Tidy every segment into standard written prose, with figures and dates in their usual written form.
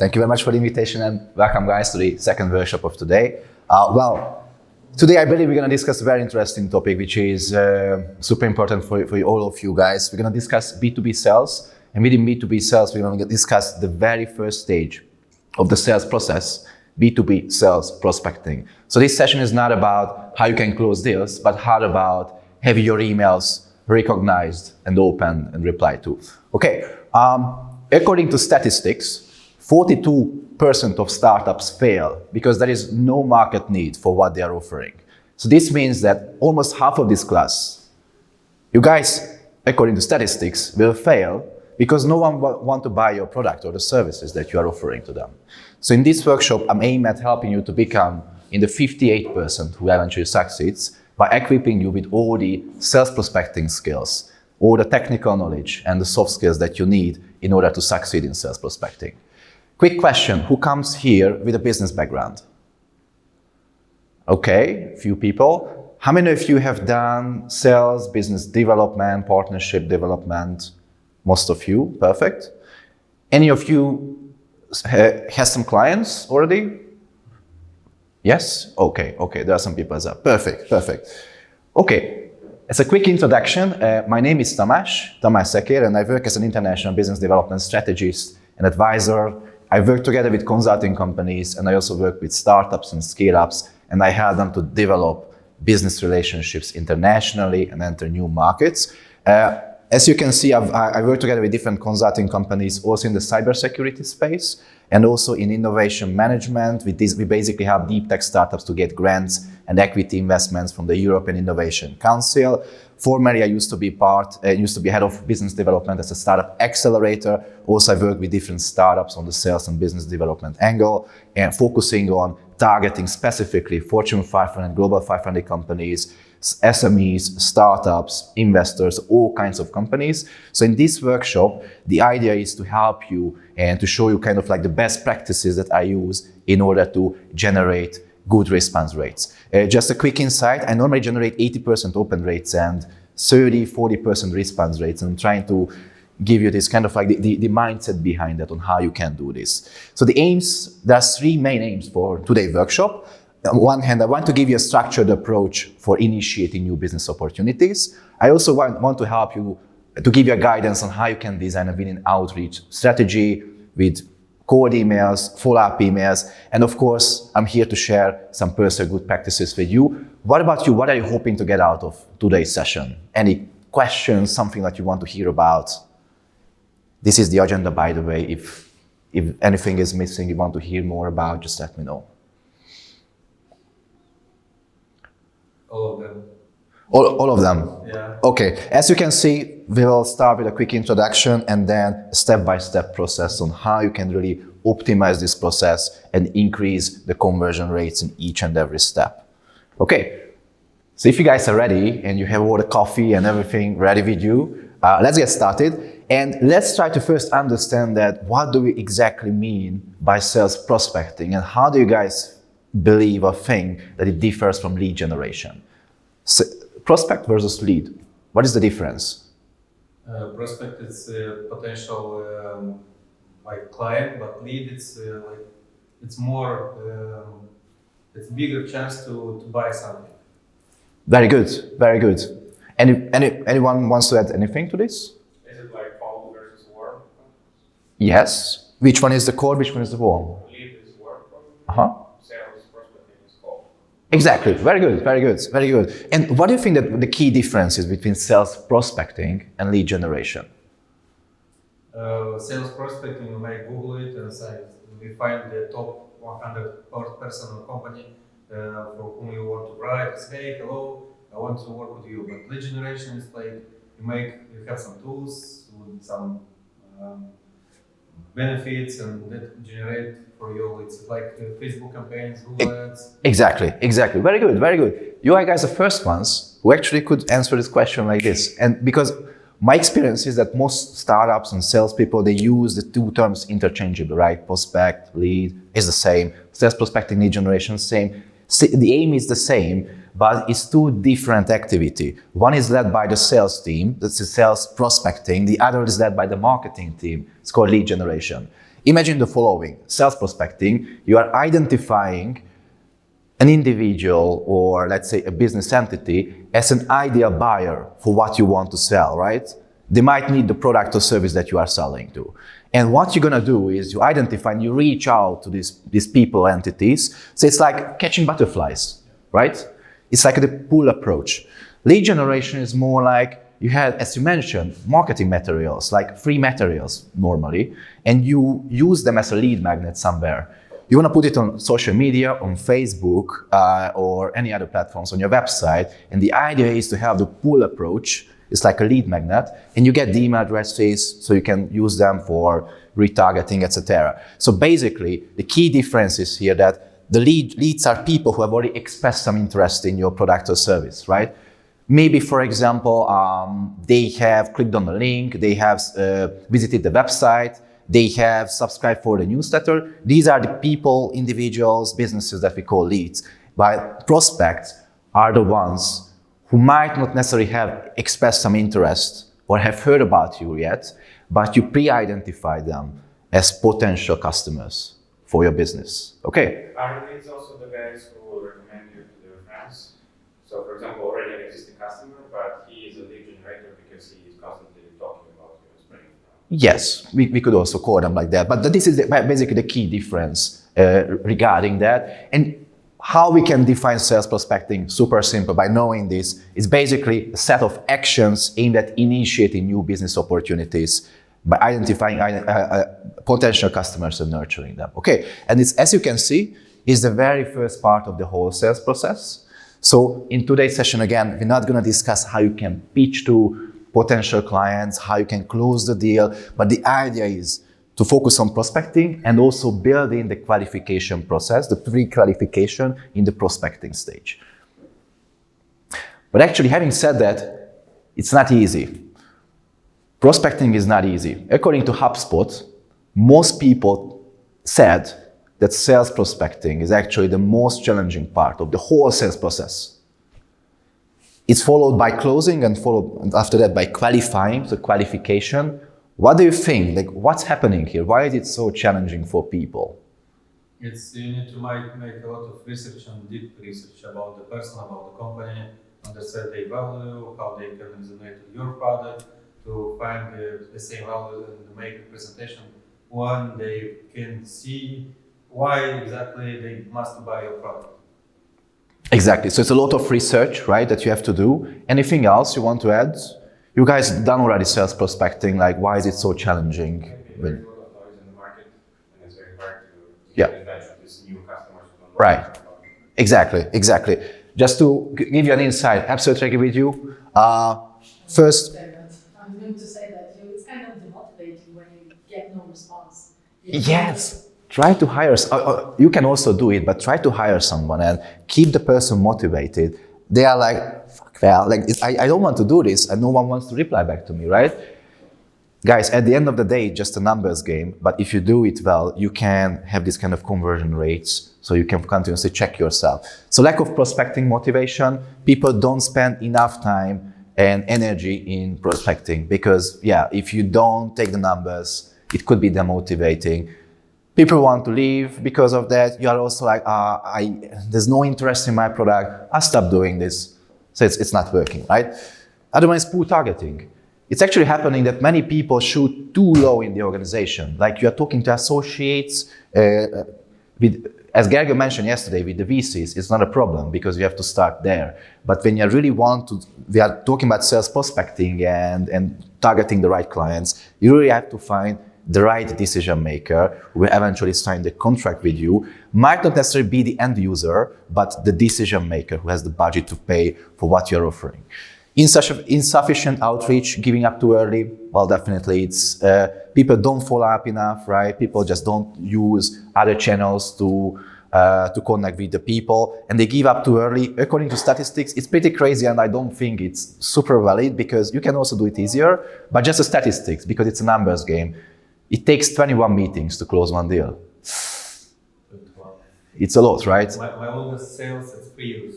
Thank you very much for the invitation and welcome guys to the second workshop of today. Today I believe we're going to discuss a very interesting topic which is super important for all of you guys. We're going to discuss B2B sales, and within B2B sales we're going to discuss the very first stage of the sales process, B2B sales prospecting. So this session is not about how you can close deals, but how about having your emails recognized and opened and replied to. Okay, according to statistics, 42% of startups fail because there is no market need for what they are offering. So this means that almost half of this class, you guys, according to statistics, will fail because no one wants to buy your product or the services that you are offering to them. So in this workshop, I'm aiming at helping you to become in the 58% who eventually succeeds by equipping you with all the sales prospecting skills, all the technical knowledge and the soft skills that you need in order to succeed in sales prospecting. Quick question, who comes here with a business background? Okay, few people. How many of you have done sales, business development, partnership development? Most of you, perfect. Any of you has some clients already? Yes? Okay, there are some people as well. Perfect. Okay, as a quick introduction, my name is Tamas Szeker, and I work as an international business development strategist and advisor. I work together with consulting companies, and I also work with startups and scale-ups, and I help them to develop business relationships internationally and enter new markets. As you can see, I work together with different consulting companies, also in the cybersecurity space, and also in innovation management. With this, we basically help deep tech startups to get grants and equity investments from the European Innovation Council. Formerly, I used to be head of business development as a startup accelerator. Also, I work with different startups on the sales and business development angle, and focusing on targeting specifically Fortune 500, Global 500 companies, SMEs, startups, investors, all kinds of companies. So in this workshop, the idea is to help you and to show you kind of like the best practices that I use in order to generate good response rates. Just a quick insight, I normally generate 80% open rates and 30-40% response rates. I'm trying to give you this kind of like the mindset behind that on how you can do this. So there's three main aims for today's workshop. On one hand, I want to give you a structured approach for initiating new business opportunities. I also want to help you to give you a guidance on how you can design a winning outreach strategy with cold emails, follow-up emails, and of course, I'm here to share some personal good practices with you. What about you? What are you hoping to get out of today's session? Any questions, something that you want to hear about? This is the agenda, by the way. If anything is missing, you want to hear more about, just let me know. All of them. All of them? Yeah. Okay, as you can see, we will start with a quick introduction and then step-by-step process on how you can really optimize this process and increase the conversion rates in each and every step. Okay, so if you guys are ready and you have all the coffee and everything ready with you, let's get started. And let's try to first understand that what do we exactly mean by sales prospecting, and how do you guys believe or think that it differs from lead generation? So, prospect versus lead, what is the difference? Prospect is a potential like client, but lead it's more it's bigger chance to buy something. Very good. Anyone wants to add anything to this? Is it like cold versus warm? Yes. Which one is the cold, which one is the warm? Lead is warm. Sales prospecting is cold. Exactly. Very good. And what do you think that the key difference is between sales prospecting and lead generation? Sales prospecting, you may Google it and we find the top 100 person or company for whom you want to write. Say, hey, hello, I want to work with you. But lead generation is like you have some tools with some benefits and that generate for you. It's like Facebook campaigns, Google ads. Exactly. Very good. You are guys the first ones who actually could answer this question like this. And because my experience is that most startups and salespeople, they use the two terms interchangeably, right? Prospect, lead is the same. Sales prospecting, lead generation, same. The aim is the same, but it's two different activity. One is led by the sales team, that's the sales prospecting. The other is led by the marketing team. It's called lead generation. Imagine the following: sales prospecting, you are identifying an individual or let's say a business entity as an ideal buyer for what you want to sell, right? They might need the product or service that you are selling to. And what you're gonna do is you identify and you reach out to these people, entities. So it's like catching butterflies, right? It's like the pull approach. Lead generation is more like you had, as you mentioned, marketing materials, like free materials normally, and you use them as a lead magnet somewhere. You want to put it on social media, on Facebook, or any other platforms on your website. And the idea is to have the pull approach. It's like a lead magnet, and you get the email addresses so you can use them for retargeting, etc. So basically, the key difference is here that the leads are people who have already expressed some interest in your product or service, right? Maybe, for example, they have clicked on the link, they have visited the website, they have subscribed for the newsletter. These are the people, individuals, businesses that we call leads. But prospects are the ones who might not necessarily have expressed some interest or have heard about you yet, but you pre-identify them as potential customers for your business. Okay? Are leads also the guys who will recommend you to their friends? So, for example, already an existing customer, but he is a lead generator because he is constantly talking about you and spreading it out. Yes, we could also call them like that. But this is basically the key difference regarding that. And how we can define sales prospecting, super simple, by knowing this, is basically a set of actions aimed at initiating new business opportunities by identifying potential customers and nurturing them. Okay, and it's, as you can see, is the very first part of the whole sales process. So in today's session, again, we're not going to discuss how you can pitch to potential clients, how you can close the deal, but the idea is to focus on prospecting and also building the qualification process, the pre-qualification in the prospecting stage. But actually, having said that, it's not easy. Prospecting is not easy. According to HubSpot, most people said that sales prospecting is actually the most challenging part of the whole sales process. It's followed by closing and followed after that by qualifying, the qualification. What do you think? Like, what's happening here? Why is it so challenging for people? You need to make a lot of research and deep research about the person, about the company, understand their value, how they can resonate with your product, to find the same value and make a presentation when they can see why exactly they must buy your product. Exactly. So it's a lot of research, right, that you have to do. Anything else you want to add? You guys done already sales prospecting, like why is it so challenging? There's a lot of noise in the market and it's very hard to Yeah. get in touch with these new customers who don't know Right. much about it. Exactly. Just to give you an insight, absolutely agree with you. First, I'm going to say that it's kind of demotivating when you get no response. yes, try to hire, you can also do it, but try to hire someone and keep the person motivated. They are like, fuck, well, like, I don't want to do this and no one wants to reply back to me, right? Guys, at the end of the day, it's just a numbers game, but if you do it well, you can have this kind of conversion rates, so you can continuously check yourself. So lack of prospecting motivation, people don't spend enough time and energy in prospecting because, yeah, if you don't take the numbers, it could be demotivating. People want to leave because of that. You are also like, there's no interest in my product. I'll stop doing this. So it's not working, right? Otherwise, poor targeting. It's actually happening that many people shoot too low in the organization. Like, you're talking to associates, as Gergo mentioned yesterday, with the VCs, it's not a problem because you have to start there. But when you really we are talking about sales prospecting and targeting the right clients, you really have to find the right decision maker who will eventually sign the contract with you. Might not necessarily be the end user, but the decision maker who has the budget to pay for what you're offering. Insufficient outreach, giving up too early, well, definitely it's people don't follow up enough, right? People just don't use other channels to connect with the people, and they give up too early. According to statistics, it's pretty crazy, and I don't think it's super valid because you can also do it easier, but just the statistics, because it's a numbers game. It takes 21 meetings to close one deal. It's a lot, right? My longest sales is 3 years.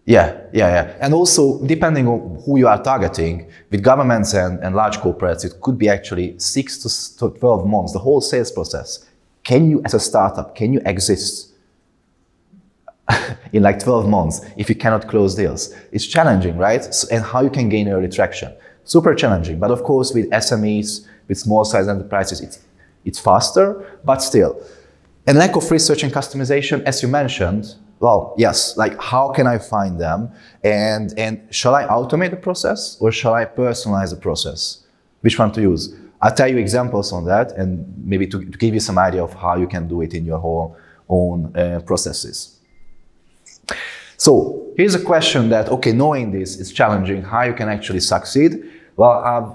Yeah. And also, depending on who you are targeting, with governments and large corporates, it could be actually 6 to 12 months, the whole sales process. Can you, as a startup, can you exist in like 12 months if you cannot close deals? It's challenging, right? And how you can gain early traction. Super challenging. But of course, with SMEs, with small size enterprises, it's faster, but still. And lack of research and customization, as you mentioned, well, yes, like how can I find them? And shall I automate the process or shall I personalize the process? Which one to use? I'll tell you examples on that and maybe to give you some idea of how you can do it in your whole own processes. So here's a question that, okay, knowing this is challenging, how you can actually succeed. Well, I've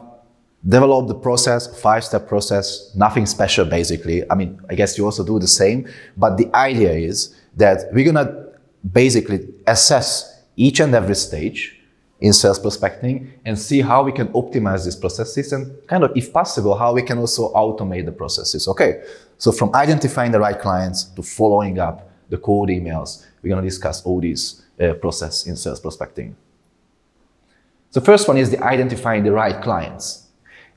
developed the process, 5-step process, nothing special basically. I mean, I guess you also do the same, but the idea is that we're gonna basically assess each and every stage in sales prospecting and see how we can optimize these processes and kind of, if possible, how we can also automate the processes. Okay, so from identifying the right clients to following up the cold emails, we're gonna discuss all these processes in sales prospecting. The first one is the identifying the right clients.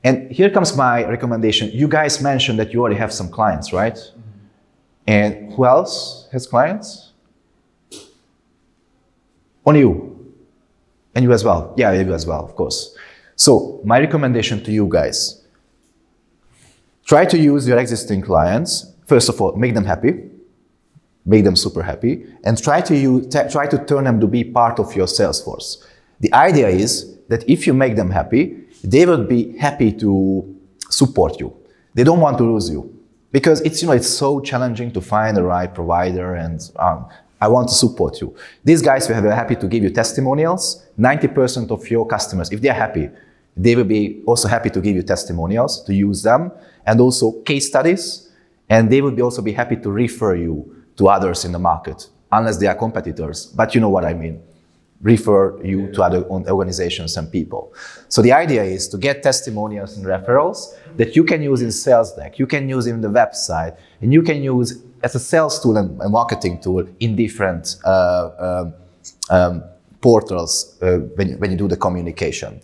And here comes my recommendation. You guys mentioned that you already have some clients, right? And who else has clients? Only you. And you as well. Yeah, you as well, of course. So my recommendation to you guys, try to use your existing clients. First of all, make them happy. Make them super happy. And try to turn them to be part of your sales force. The idea is that if you make them happy, they will be happy to support you. They don't want to lose you. Because it's so challenging to find the right provider and I want to support you. These guys will be happy to give you testimonials. 90% of your customers, if they're happy, they will be also happy to give you testimonials, to use them, and also case studies. And they will also be happy to refer you to others in the market, unless they are competitors. But you know what I mean. Refer you to other organizations and people. So the idea is to get testimonials and referrals that you can use in sales deck, you can use in the website, and you can use as a sales tool and marketing tool in different portals when you do the communication.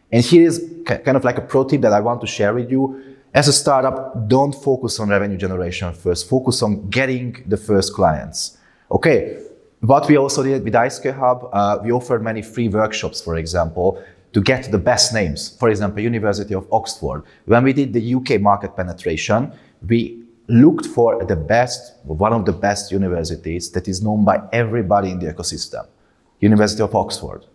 And here is kind of like a pro tip that I want to share with you. As a startup, don't focus on revenue generation first, focus on getting the first clients. Okay. What we also did with iScale Hub, we offered many free workshops, for example, to get the best names. For example, University of Oxford. When we did the UK market penetration, we looked for the best, one of the best universities that is known by everybody in the ecosystem. University of Oxford.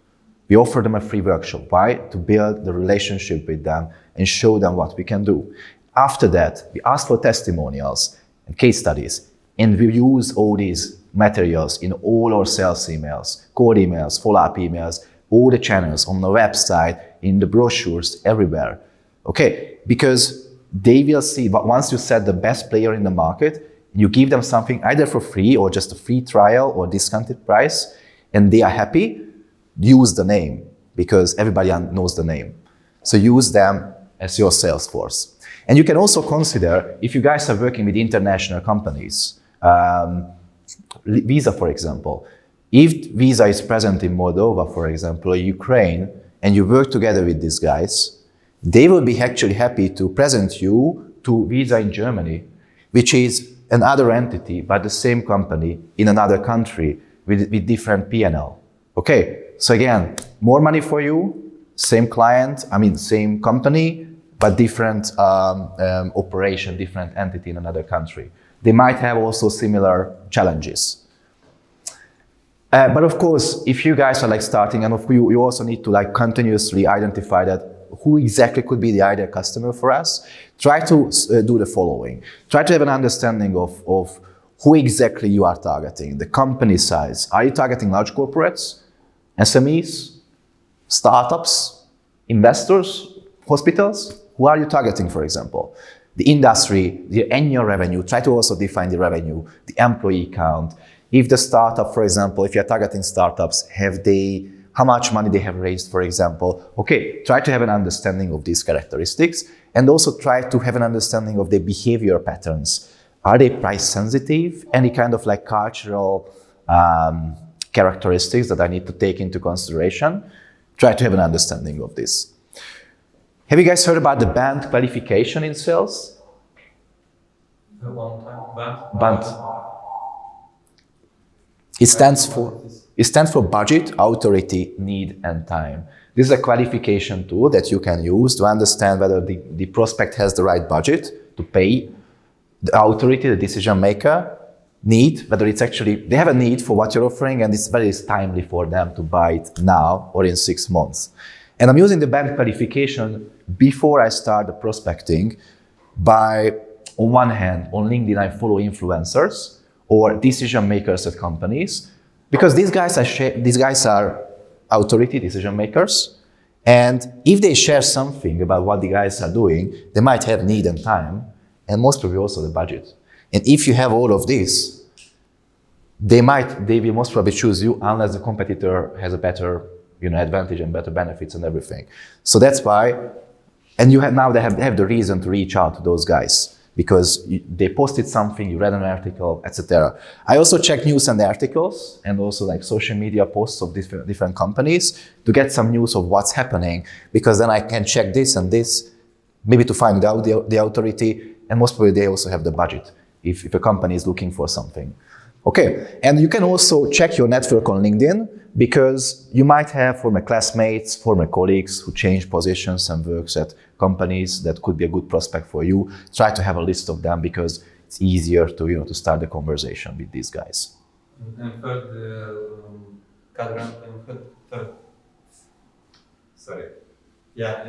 We offered them a free workshop. Why? To build the relationship with them and show them what we can do. After that, we asked for testimonials and case studies, and we use all these materials in all our sales emails, cold emails, follow-up emails, all the channels on the website, in the brochures, everywhere. Okay, because they will see, but once you set the best player in the market, you give them something either for free or just a free trial or discounted price, and they are happy, use the name, because everybody knows the name. So use them as your sales force. And you can also consider, if you guys are working with international companies, Visa, for example. If Visa is present in Moldova, for example, or Ukraine, and you work together with these guys, they will be actually happy to present you to Visa in Germany, which is another entity, but the same company in another country with different P&L. Okay, so again, more money for you, same client, same company, but different operation, different entity in another country. They might have also similar challenges. But of course, if you guys are starting, and you also need to continuously identify that who exactly could be the ideal customer for us, try to do the following. Try to have an understanding of who exactly you are targeting, the company size. Are you targeting large corporates, SMEs, startups, investors, hospitals? Who are you targeting, for example? The industry, the annual revenue, try to also define the revenue, the employee count. If the startup, for example, if you're targeting startups, how much money they have raised, for example. Okay, try to have an understanding of these characteristics and also try to have an understanding of their behavior patterns. Are they price sensitive? Any kind of cultural characteristics that I need to take into consideration. Try to have an understanding of this. Have you guys heard about the band qualification in sales? A long time. Band. It stands for budget, authority, need, and time. This is a qualification tool that you can use to understand whether the prospect has the right budget to pay, the authority, the decision maker, need, whether it's actually, they have a need for what you're offering and it's very timely for them to buy it now or in 6 months. And I'm using the band qualification before I start the prospecting by, on one hand, on LinkedIn, I follow influencers or decision makers at companies, because these guys are authority decision makers. And if they share something about what the guys are doing, they might have need and time, and most probably also the budget. And if you have all of this, they will most probably choose you unless the competitor has a better advantage and better benefits and everything. So that's why, and they have the reason to reach out to those guys because they posted something, you read an article, etc. I also check news and articles and also like social media posts of different companies to get some news of what's happening, because then I can check this and this, maybe to find out the authority, and most probably they also have the budget if a company is looking for something. Okay, and you can also check your network on LinkedIn, because you might have former classmates, former colleagues who change positions and works at companies that could be a good prospect for you. Try to have a list of them because it's easier to to start the conversation with these guys. And third, sorry. Yeah,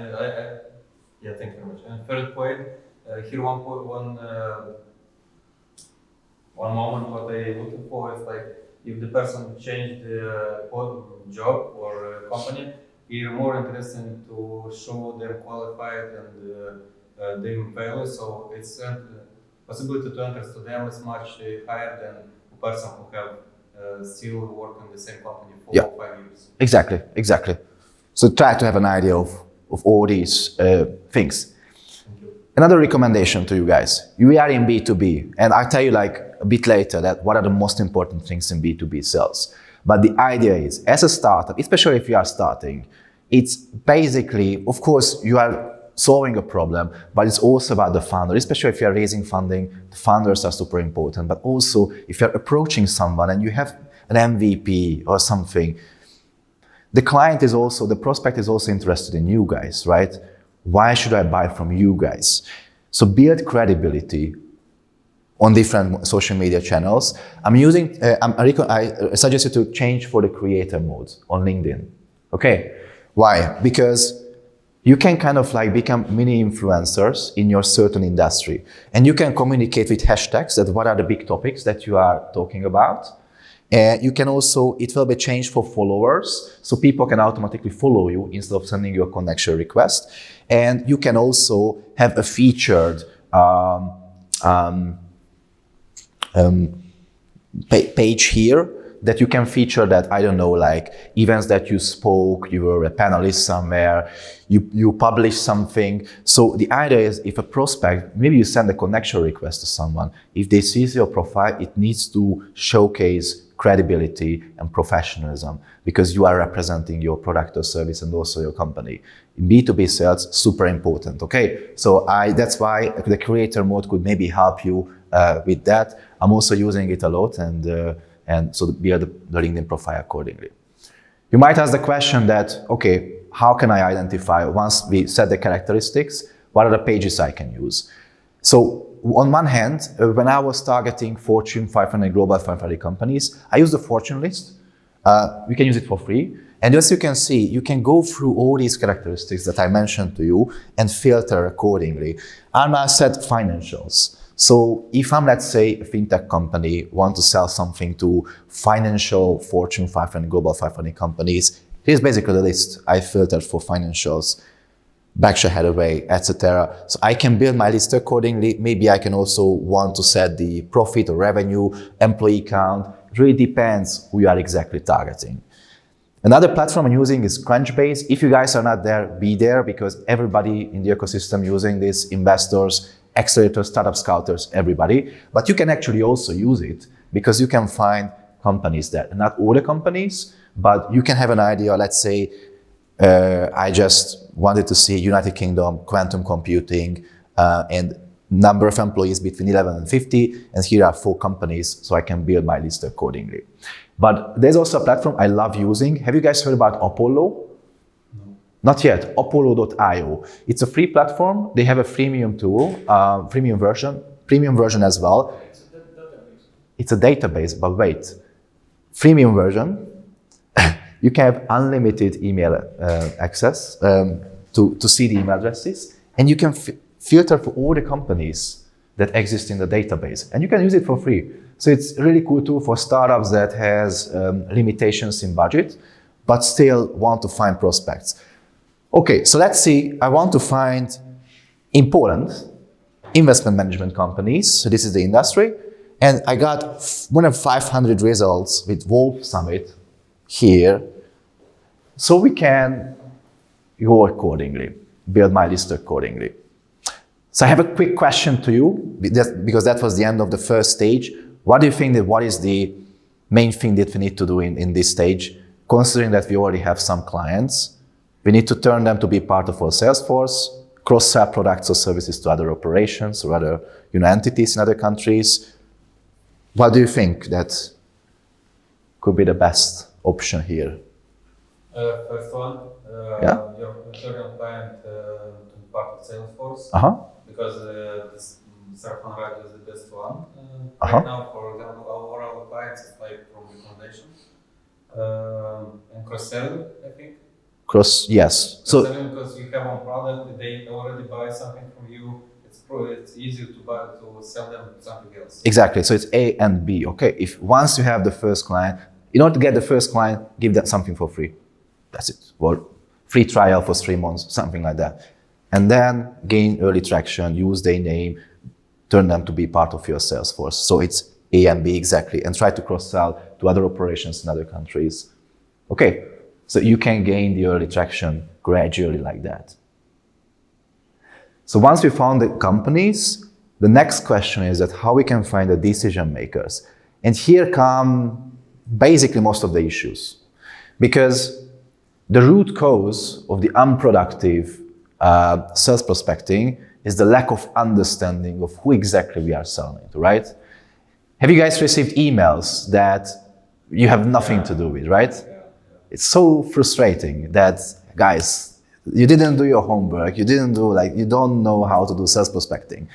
thank you very much. And third point, here one moment what I looking for is like if the person changed the job or company, you're more interested to show them qualified and them value. So it's possibility to enter to them is much higher than a person who have still work in the same company for 5 years. Exactly. So try to have an idea of all these things. Another recommendation to you guys, we are in B2B, and I'll tell you like a bit later that what are the most important things in B2B sales. But the idea is, as a startup, especially if you are starting, it's basically, of course, you are solving a problem, but it's also about the founder, especially if you are raising funding, the founders are super important, but also if you're approaching someone and you have an MVP or something, the prospect is also interested in you guys, right? Why should I buy from you guys? So build credibility on different social media channels. I suggest you to change for the creator mode on LinkedIn. Okay, why? Because you can kind of like become mini influencers in your certain industry, and you can communicate with hashtags that what are the big topics that you are talking about. And you can also, it will be changed for followers, so people can automatically follow you instead of sending you a connection request. And you can also have a featured page here that you can feature that, I don't know, like events that you spoke, you were a panelist somewhere, you published something. So the idea is if a prospect, maybe you send a connection request to someone, if they see your profile, it needs to showcase credibility and professionalism because you are representing your product or service and also your company. In B2B sales, super important, okay? So that's why the creator mode could maybe help you with that. I'm also using it a lot and so build the LinkedIn profile accordingly. You might ask the question that, okay, how can I identify, once we set the characteristics, what are the pages I can use? So on one hand, when I was targeting Fortune 500 Global 500 companies, I used the Fortune list. You can use it for free. And as you can see, you can go through all these characteristics that I mentioned to you and filter accordingly. And I set financials. So if I'm, let's say, a fintech company, want to sell something to financial Fortune 500 Global 500 companies, here's basically the list I filtered for financials. Berkshire Hathaway, etc. So I can build my list accordingly. Maybe I can also want to set the profit or revenue, employee count. It really depends who you are exactly targeting. Another platform I'm using is Crunchbase. If you guys are not there, be there, because everybody in the ecosystem using this, investors, accelerators, startup scouters, everybody. But you can actually also use it because you can find companies there. Not all the companies, but you can have an idea. Let's say I just wanted to see United Kingdom quantum computing and number of employees between 11 and 50, and here are 4 companies, so I can build my list accordingly. But there's also a platform I love using. Have you guys heard about Apollo? No. Not yet. Apollo.io. It's a free platform. They have a freemium tool, premium version as well. It's a database, but wait. Freemium version, you can have unlimited email access to see the email addresses, and you can filter for all the companies that exist in the database, and you can use it for free. So it's a really cool tool for startups that has limitations in budget, but still want to find prospects. Okay, so let's see, I want to find in Poland investment management companies. So this is the industry, and I got more than 500 results with Wolf Summit here. So we can go accordingly, build my list accordingly. So I have a quick question to you, because that was the end of the first stage. What do you think what is the main thing that we need to do in this stage, considering that we already have some clients? We need to turn them to be part of our sales force, cross-sell products or services to other operations or other entities in other countries. What do you think that could be the best option here? First one, Yeah. your internal client to be part of Salesforce, because this Serpent is the best one. Right now, for example, our clients is like from recommendation and cross-selling, I think. Yes. So Because you have one product, they already buy something from you. It's easier to sell them something else. Exactly. So it's A and B. Okay. If once you have the first client, in order to get the first client, give them something for free. That's it. Or free trial for 3 months, something like that. And then gain early traction, use their name, turn them to be part of your sales force. So it's A and B exactly, and try to cross-sell to other operations in other countries. Okay, so you can gain the early traction gradually like that. So once we found the companies, the next question is that how we can find the decision makers. And here come basically most of the issues. Because the root cause of the unproductive sales prospecting is the lack of understanding of who exactly we are selling to, right? Have you guys received emails that you have nothing to do with, right? It's so frustrating that, guys, you didn't do your homework, you don't know how to do sales prospecting.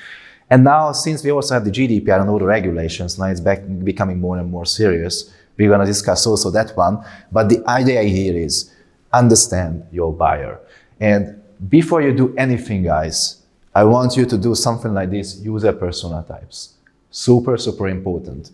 And now, since we also have the GDPR and all the regulations, now it's becoming more and more serious. We're going to discuss also that one. But the idea here is understand your buyer. And before you do anything, guys, I want you to do something like this, user persona types. Super, super important.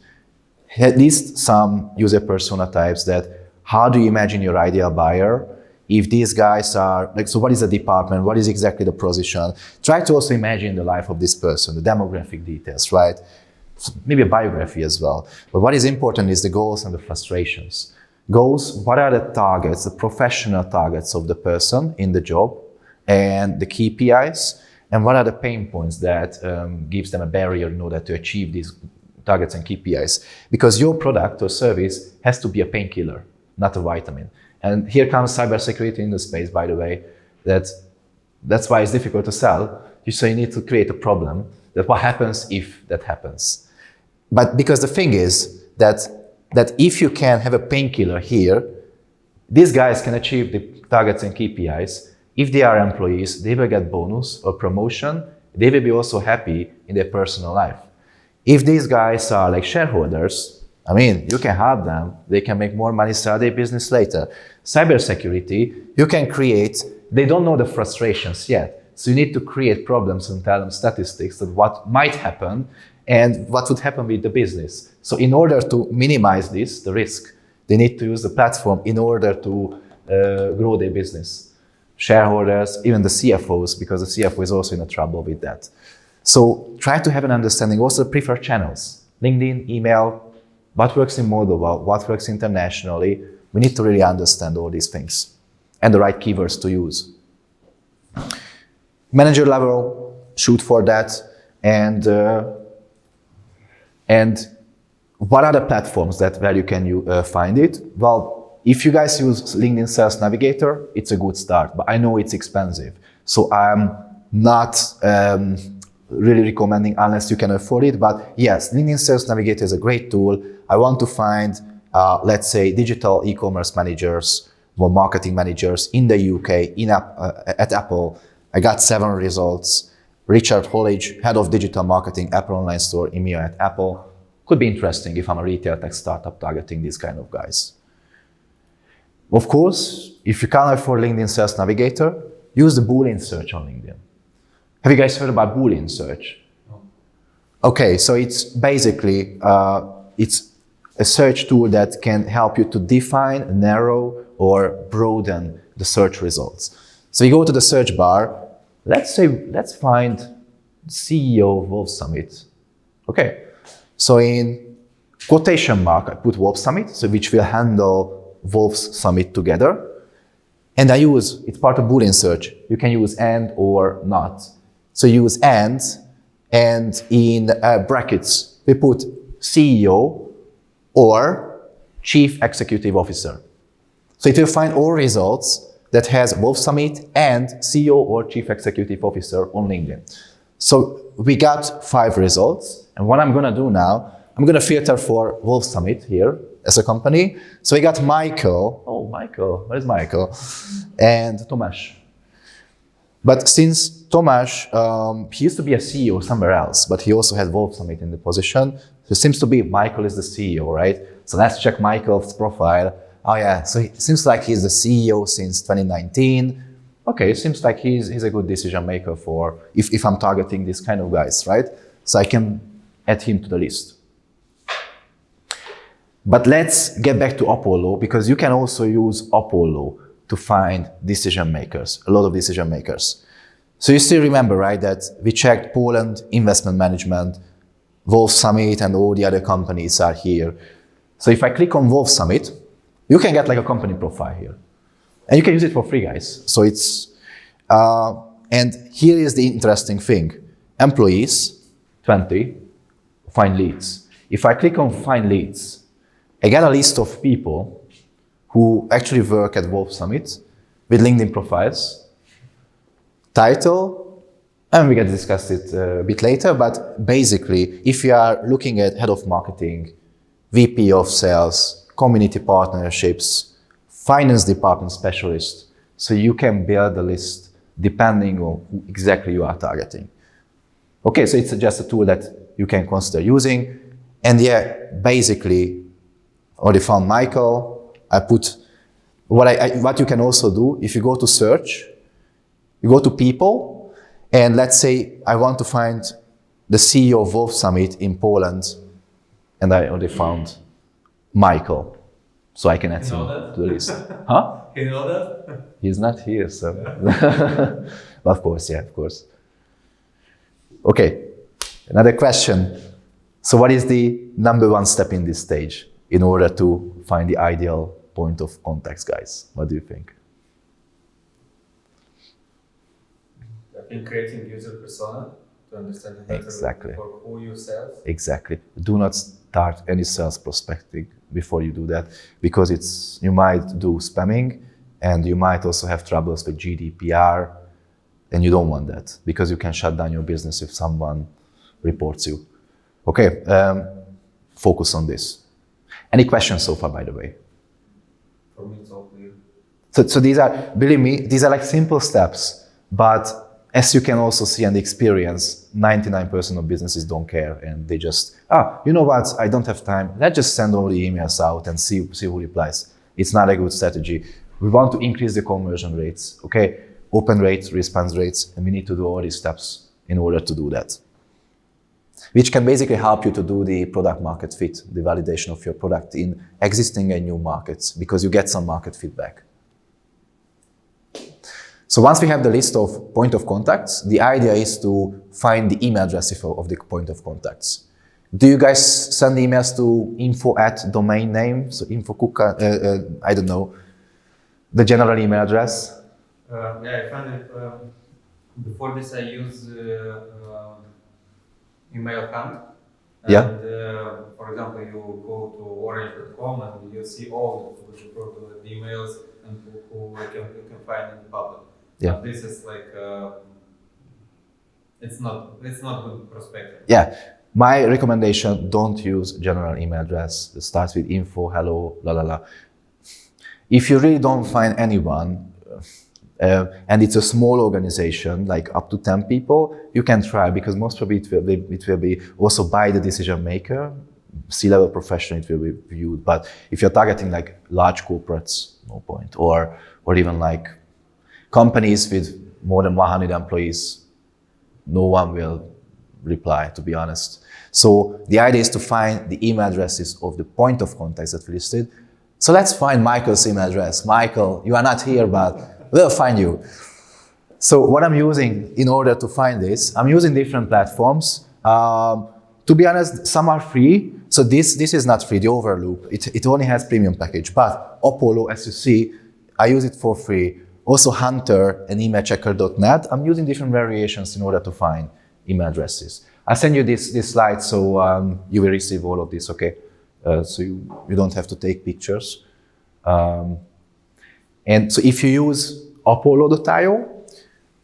At least some user persona types that, how do you imagine your ideal buyer? If these guys are, so what is the department? What is exactly the position? Try to also imagine the life of this person, the demographic details, right? Maybe a biography as well. But what is important is the goals and the frustrations. Goals, what are the targets, the professional targets of the person in the job and the KPIs? And what are the pain points that gives them a barrier in order to achieve these targets and KPIs? Because your product or service has to be a painkiller, not a vitamin. And here comes cybersecurity in the space, by the way. That's why it's difficult to sell. So you need to create a problem that what happens if that happens. But because the thing is that if you can have a painkiller here, these guys can achieve the targets and KPIs. If they are employees, they will get bonus or promotion. They will be also happy in their personal life. If these guys are like shareholders, I mean, you can help them. They can make more money, sell their business later. Cybersecurity, you can create, they don't know the frustrations yet. So you need to create problems and tell them statistics of what might happen and what would happen with the business. So in order to minimize this, the risk, they need to use the platform in order to grow their business. Shareholders, even the CFOs, because the CFO is also in trouble with that. So try to have an understanding, also the preferred channels, LinkedIn, email, what works in Moldova, what works internationally. We need to really understand all these things and the right keywords to use. Manager level, shoot for that, and what are the platforms where you can find it? Well, if you guys use LinkedIn Sales Navigator, it's a good start, but I know it's expensive. So I'm not really recommending unless you can afford it. But yes, LinkedIn Sales Navigator is a great tool. I want to find, let's say, digital e-commerce managers or marketing managers in the UK, at Apple. I got 7 results. Richard Hollage, head of digital marketing, Apple online store, EMEA at Apple. Could be interesting if I'm a retail tech startup targeting these kind of guys. Of course, if you can't afford LinkedIn Sales Navigator, use the Boolean search on LinkedIn. Have you guys heard about Boolean search? No. Okay, so it's basically, it's a search tool that can help you to define, narrow, or broaden the search results. So you go to the search bar, let's find CEO of Wolf Summit. Okay, so in quotation mark, I put Wolf Summit, so which will handle Wolf's Summit together. And it's part of Boolean search. You can use and or not. So use and in brackets, we put CEO or Chief Executive Officer. So it will find all results that has Wolf Summit and CEO or Chief Executive Officer on LinkedIn. So we got 5 results. And what I'm gonna do now, I'm gonna filter for Wolf Summit here as a company. So we got Michael. Oh, Michael, where's Michael? And Tamas. But since Tamas, he used to be a CEO somewhere else, but he also had Wolf Summit in the position. So it seems to be Michael is the CEO, right? So let's check Michael's profile. Oh yeah, so it seems like he's the CEO since 2019. Okay, it seems like he's a good decision maker for if I'm targeting these kind of guys, right? So I can add him to the list. But let's get back to Apollo, because you can also use Apollo to find decision makers, a lot of decision makers. So you still remember, right, that we checked Poland, investment management, Wolf Summit, and all the other companies are here. So if I click on Wolf Summit, you can get like a company profile here. And you can use it for free, guys. So it's, and here is the interesting thing. Employees, 20, find leads. If I click on find leads, I get a list of people who actually work at Wolf Summit with LinkedIn profiles, title, and we can discuss it a bit later, but basically, if you are looking at head of marketing, VP of sales, community partnerships, finance department specialist, so you can build a list depending on who exactly you are targeting. Okay, so it's just a tool that you can consider using. And yeah, basically, already found Michael. I put, what you can also do, if you go to search, you go to people, and let's say I want to find the CEO of Wolf Summit in Poland, and I already found Michael, so I can add him to the list. Huh? You know that? He's not here, so. But of course, yeah, of course. Okay, another question. So what is the number 1 step in this stage in order to find the ideal point of contacts, guys? What do you think? In creating user persona to understand better Exactly. for who you sell. Exactly. Do not start any sales prospecting before you do that, because you might do spamming and you might also have troubles with GDPR, and you don't want that because you can shut down your business if someone reports you. Okay, focus on this. Any questions so far, by the way? For me, it's all clear. So these are, believe me, these are like simple steps, but as you can also see and experience, 99% of businesses don't care and they just, you know what, I don't have time. Let's just send all the emails out and see who replies. It's not a good strategy. We want to increase the conversion rates, okay? Open rates, response rates, and we need to do all these steps in order to do that. Which can basically help you to do the product market fit, the validation of your product in existing and new markets, because you get some market feedback. So once we have the list of point of contacts, the idea is to find the email address of the point of contacts. Do you guys send emails to info@domain name? So info.kuka, I don't know, the general email address? Yeah, I found it. Before this, I use email account, Yeah. And for example, you go to orange.com and you see all the emails and who you can find in the public. Yeah. But this is like it's not good perspective. Yeah. My recommendation: don't use general email address that starts with info, hello, la la la. If you really don't find anyone, and it's a small organization, like up to 10 people, you can try, because most probably it will be also by the decision maker, C-level professional, it will be viewed. But if you're targeting like large corporates, no point, or even like companies with more than 100 employees, no one will reply, to be honest. So the idea is to find the email addresses of the point of contacts that we listed. So let's find Michael's email address. Michael, you are not here, but we'll find you. So what I'm using in order to find this, I'm using different platforms. To be honest, some are free. So this is not free, the Overloop. It only has premium package. But Apollo, as you see, I use it for free. Also Hunter and emailchecker.net. I'm using different variations in order to find email addresses. I'll send you this slide, so you will receive all of this, okay? So you don't have to take pictures. And so if you use Apollo.io,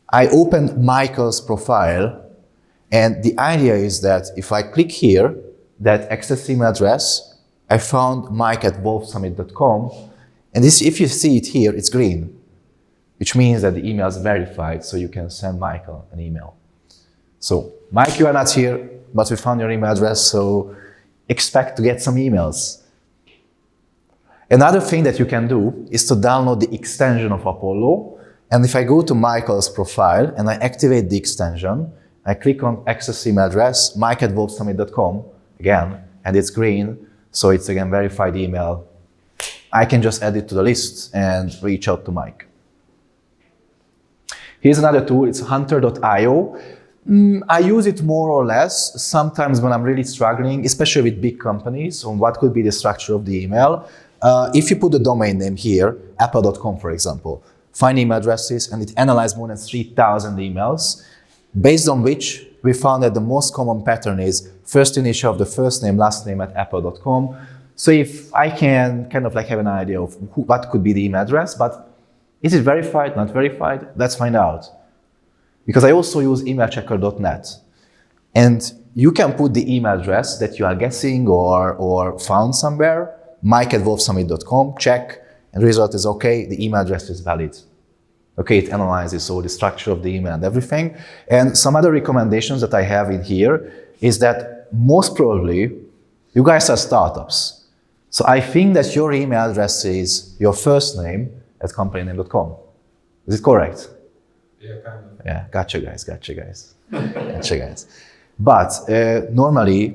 I opened Michael's profile, and the idea is that if I click here, that access email address, I found mike@wolfsummit.com, and this, if you see it here, it's green, which means that the email is verified, so you can send Michael an email. So, Mike, you are not here, but we found your email address, so expect to get some emails. Another thing that you can do is to download the extension of Apollo. And if I go to Michael's profile and I activate the extension, I click on access email address, mike@wolfsummit.com, again, and it's green, so it's again verified email. I can just add it to the list and reach out to Mike. Here's another tool, it's hunter.io. I use it more or less, sometimes when I'm really struggling, especially with big companies, on what could be the structure of the email. If you put the domain name here, apple.com for example, find email addresses, and it analyzed more than 3,000 emails, based on which we found that the most common pattern is first initial of the first name, last name @apple.com. So if I can kind of like have an idea of what could be the email address, but is it verified, not verified? Let's find out. Because I also use emailchecker.net. And you can put the email address that you are guessing or found somewhere, mike@wolfsummit.com, check, and the result is okay, the email address is valid. Okay, it analyzes all the structure of the email and everything. And some other recommendations that I have in here is that most probably, you guys are startups. So I think that your email address is your first name @companyname.com. Is it correct? Yeah, kind of. Yeah, gotcha guys. But normally,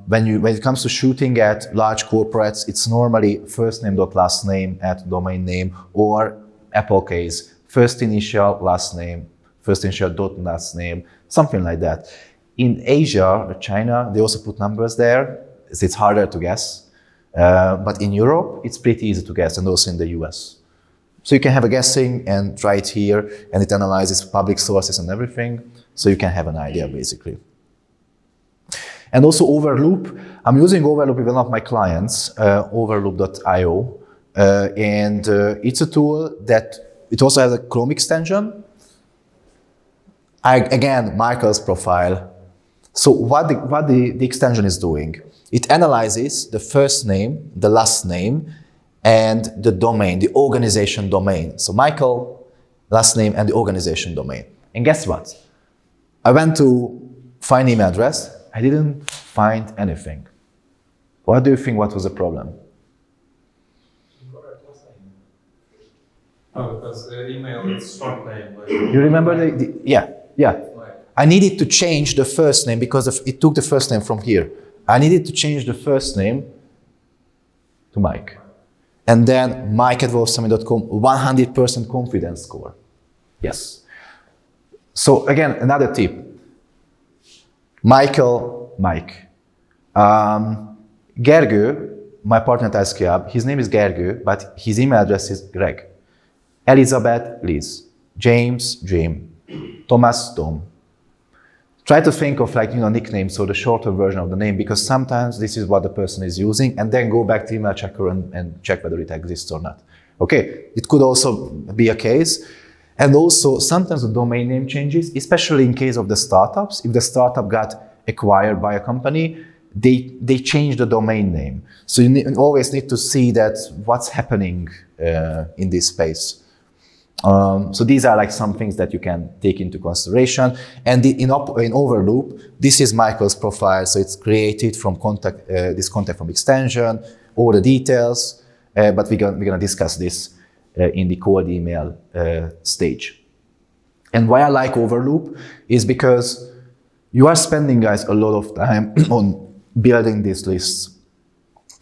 when it comes to shooting at large corporates, it's normally first name dot last name @domain name, or Apple case, first initial, last name, first initial dot last name, something like that. In Asia or China, they also put numbers there. It's harder to guess. But in Europe, it's pretty easy to guess, and also in the US. So you can have a guessing and try it here, and it analyzes public sources and everything, so you can have an idea, basically. And also Overloop. I'm using Overloop with one of my clients, overloop.io, and it's a tool that it also has a Chrome extension. Again, Michael's profile. So what the extension is doing, it analyzes the first name, the last name, and the domain, the organization domain. So Michael, last name, and the organization domain. And guess what? I went to find email address. I didn't find anything. What do you think what was the problem? Oh, because the email is short name. Like, You remember yeah. I needed to change the first name because it took the first name from here. I needed to change the first name to Mike. And then mike@wolfsummit.com, 100% confidence score. Yes. So again, another tip. Mike. Gergő, my partner at SKUB, his name is Gergő, but his email address is Greg. Elizabeth, Liz. James, Jim. Thomas, Tom. try to think of like, nicknames, so the shorter version of the name, because sometimes this is what the person is using, and then go back to email checker and check whether it exists or not. Okay, it could also be a case. And also sometimes the domain name changes, especially in case of the startups. If the startup got acquired by a company, they change the domain name. So you always need to see that what's happening in this space. So these are like some things that you can take into consideration. And in Overloop, this is Michael's profile. So it's created from this contact from extension, all the details, but we're gonna discuss this in the cold email stage. And why I like Overloop is because you are spending, guys, a lot of time on building these lists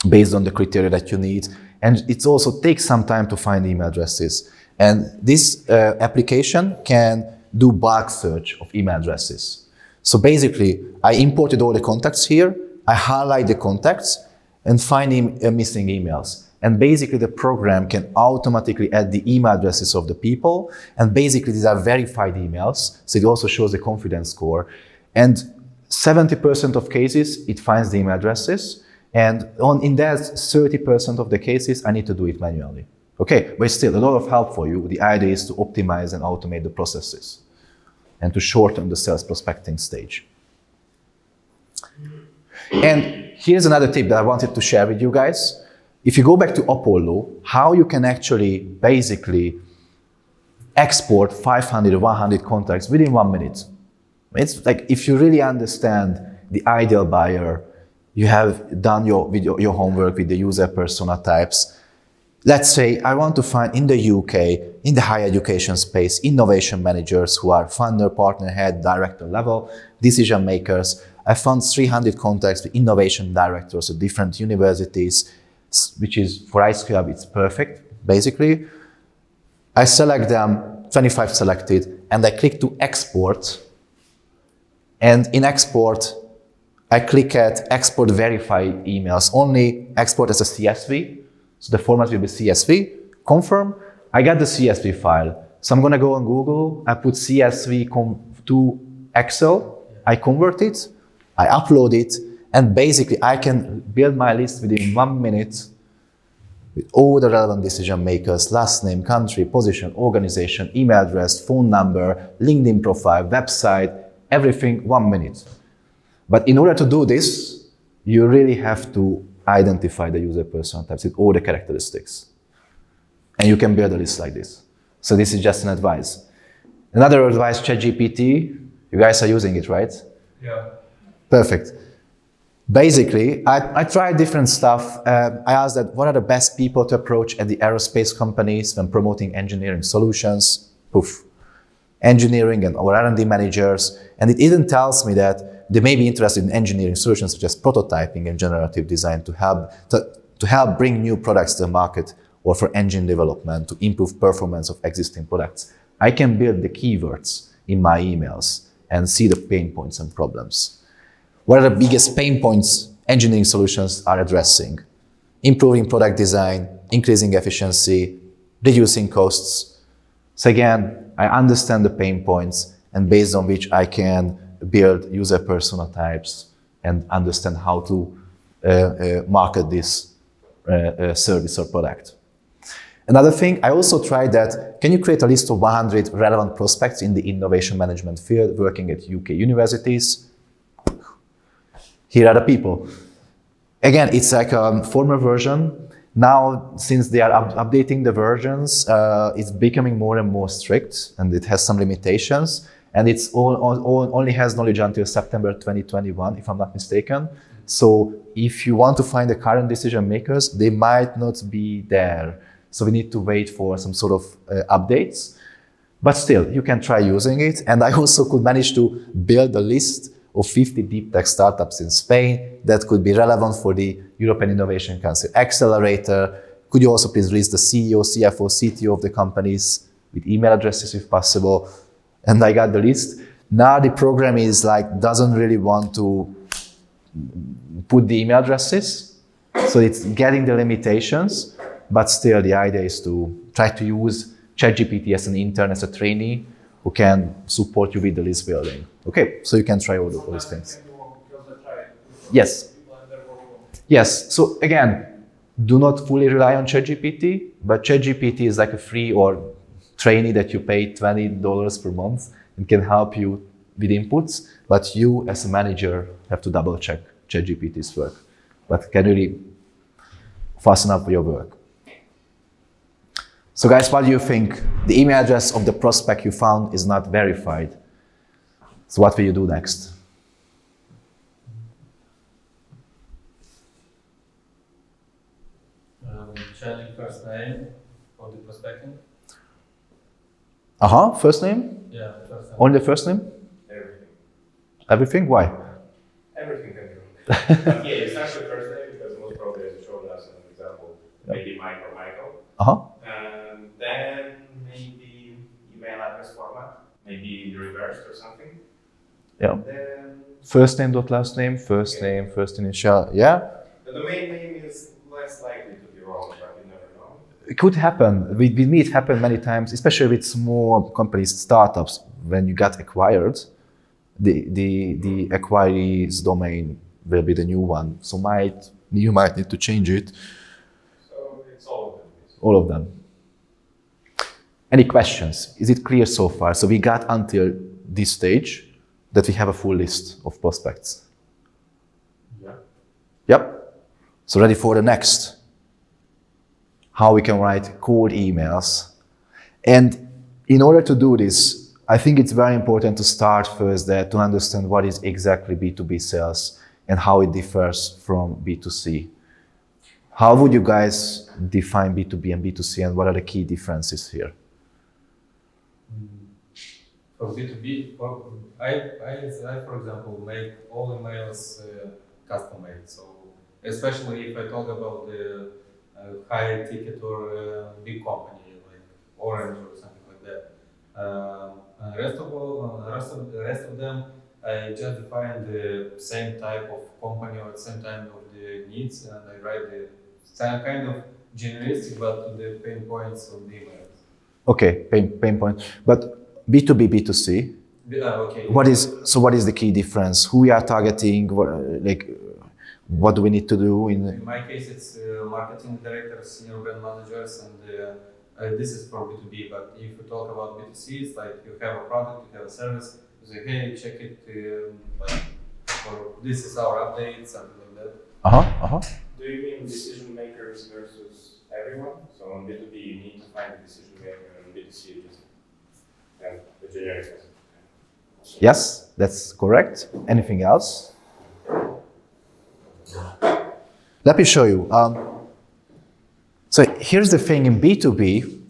based on the criteria that you need. And it also takes some time to find email addresses. And this application can do bulk search of email addresses. So basically, I imported all the contacts here, I highlight the contacts and find missing emails. And basically the program can automatically add the email addresses of the people. And basically these are verified emails. So it also shows the confidence score. And 70% of cases, it finds the email addresses. And in that 30% of the cases, I need to do it manually. Okay, but still a lot of help for you. The idea is to optimize and automate the processes and to shorten the sales prospecting stage. And here's another tip that I wanted to share with you guys. If you go back to Apollo, how you can actually basically export 500 or 100 contacts within 1 minute. It's like, if you really understand the ideal buyer, you have done your homework with the user persona types. Let's say I want to find in the UK, in the higher education space, innovation managers who are founder, partner, head, director level, decision makers. I found 300 contacts with innovation directors at different universities, which is, for Ice Club, it's perfect, basically. I select them, 25 selected, and I click to export. And in export, I click at export verified emails, only export as a CSV. So the format will be CSV, confirm, I got the CSV file. So I'm gonna go on Google, I put CSV to Excel, I convert it, I upload it, and basically I can build my list within 1 minute with all the relevant decision makers, last name, country, position, organization, email address, phone number, LinkedIn profile, website, everything 1 minute. But in order to do this, you really have to identify the user persona types with all the characteristics. And you can build a list like this. So this is just an advice. Another advice, ChatGPT, you guys are using it, right? Yeah. Perfect. Basically, I tried different stuff. I asked that what are the best people to approach at the aerospace companies when promoting engineering solutions? Poof. Engineering and or R&D managers. And it even tells me that they may be interested in engineering solutions such as prototyping and generative design to help bring new products to the market, or for engine development to improve performance of existing products. I can build the keywords in my emails and see the pain points and problems. What are the biggest pain points engineering solutions are addressing? Improving product design, increasing efficiency, reducing costs. So again, I understand the pain points, and based on which I can build user persona types and understand how to market this service or product. Another thing, I also tried that, can you create a list of 100 relevant prospects in the innovation management field working at UK universities? Here are the people. Again, it's like a former version. Now, since they are updating the versions, it's becoming more and more strict, and it has some limitations. And it's only has knowledge until September 2021, if I'm not mistaken. So if you want to find the current decision makers, they might not be there. So we need to wait for some sort of updates. But still, you can try using it. And I also could manage to build a list of 50 deep tech startups in Spain that could be relevant for the European Innovation Council Accelerator. Could you also please list the CEO, CFO, CTO of the companies with email addresses if possible? And I got the list. Now the program is like, doesn't really want to put the email addresses. So it's getting the limitations, but still the idea is to try to use ChatGPT as an intern, as a trainee, who can support you with the list building. Okay, so you can try all those things. Yes. Yes, so again, do not fully rely on ChatGPT, but ChatGPT is like a free or trainee that you pay $20 per month and can help you with inputs, but you as a manager have to double check ChatGPT's work, but can really fasten up your work. So guys, what do you think? The email address of the prospect you found is not verified. So what will you do next? Changing first name of the prospecting. First name? Yeah, first name. Only the first name? Everything. Everything? Why? Everything can be wrong. But yeah, it's actually first name because most probably, as you showed us an example, maybe Mike or Michael. And then maybe email address format, maybe reversed or something. Yeah. And then First name dot last name, first name, first initial. Yeah. the domain name is less likely to be wrong, but you never know. It could happen. With me, it happened many times, especially with small companies, startups. When you got acquired, the acquiree's domain will be the new one. So you might need to change it. So it's all of them. All of them. Any questions? Is it clear so far? So we got until this stage that we have a full list of prospects. Yeah. Yep. So ready for the next. How we can write cold emails. And in order to do this, I think it's very important to start first there to understand what is exactly B2B sales and how it differs from B2C. How would you guys define B2B and B2C and what are the key differences here? For B2B, I for example, make all emails custom made. So especially if I talk about the high ticket or big company like Orange or something like that. Rest of them, I just define the same type of company or same type of the needs, and I write the same kind of generalistic, but to the pain points of the emails. Okay, pain point. But B2B, B2C. Okay. What is the key difference? Who we are targeting? What do we need to do? In my case, it's marketing directors, senior brand managers, and this is for B2B. But if you talk about B2C, it's like you have a product, you have a service. You say, hey, check it. Or this is our update, something like that. Do you mean decision makers versus everyone? So on B2B, you need to find a decision maker, and B2C, you just have the generic person. Yes, that's correct. Anything else? Let me show you. So here's the thing in B2B.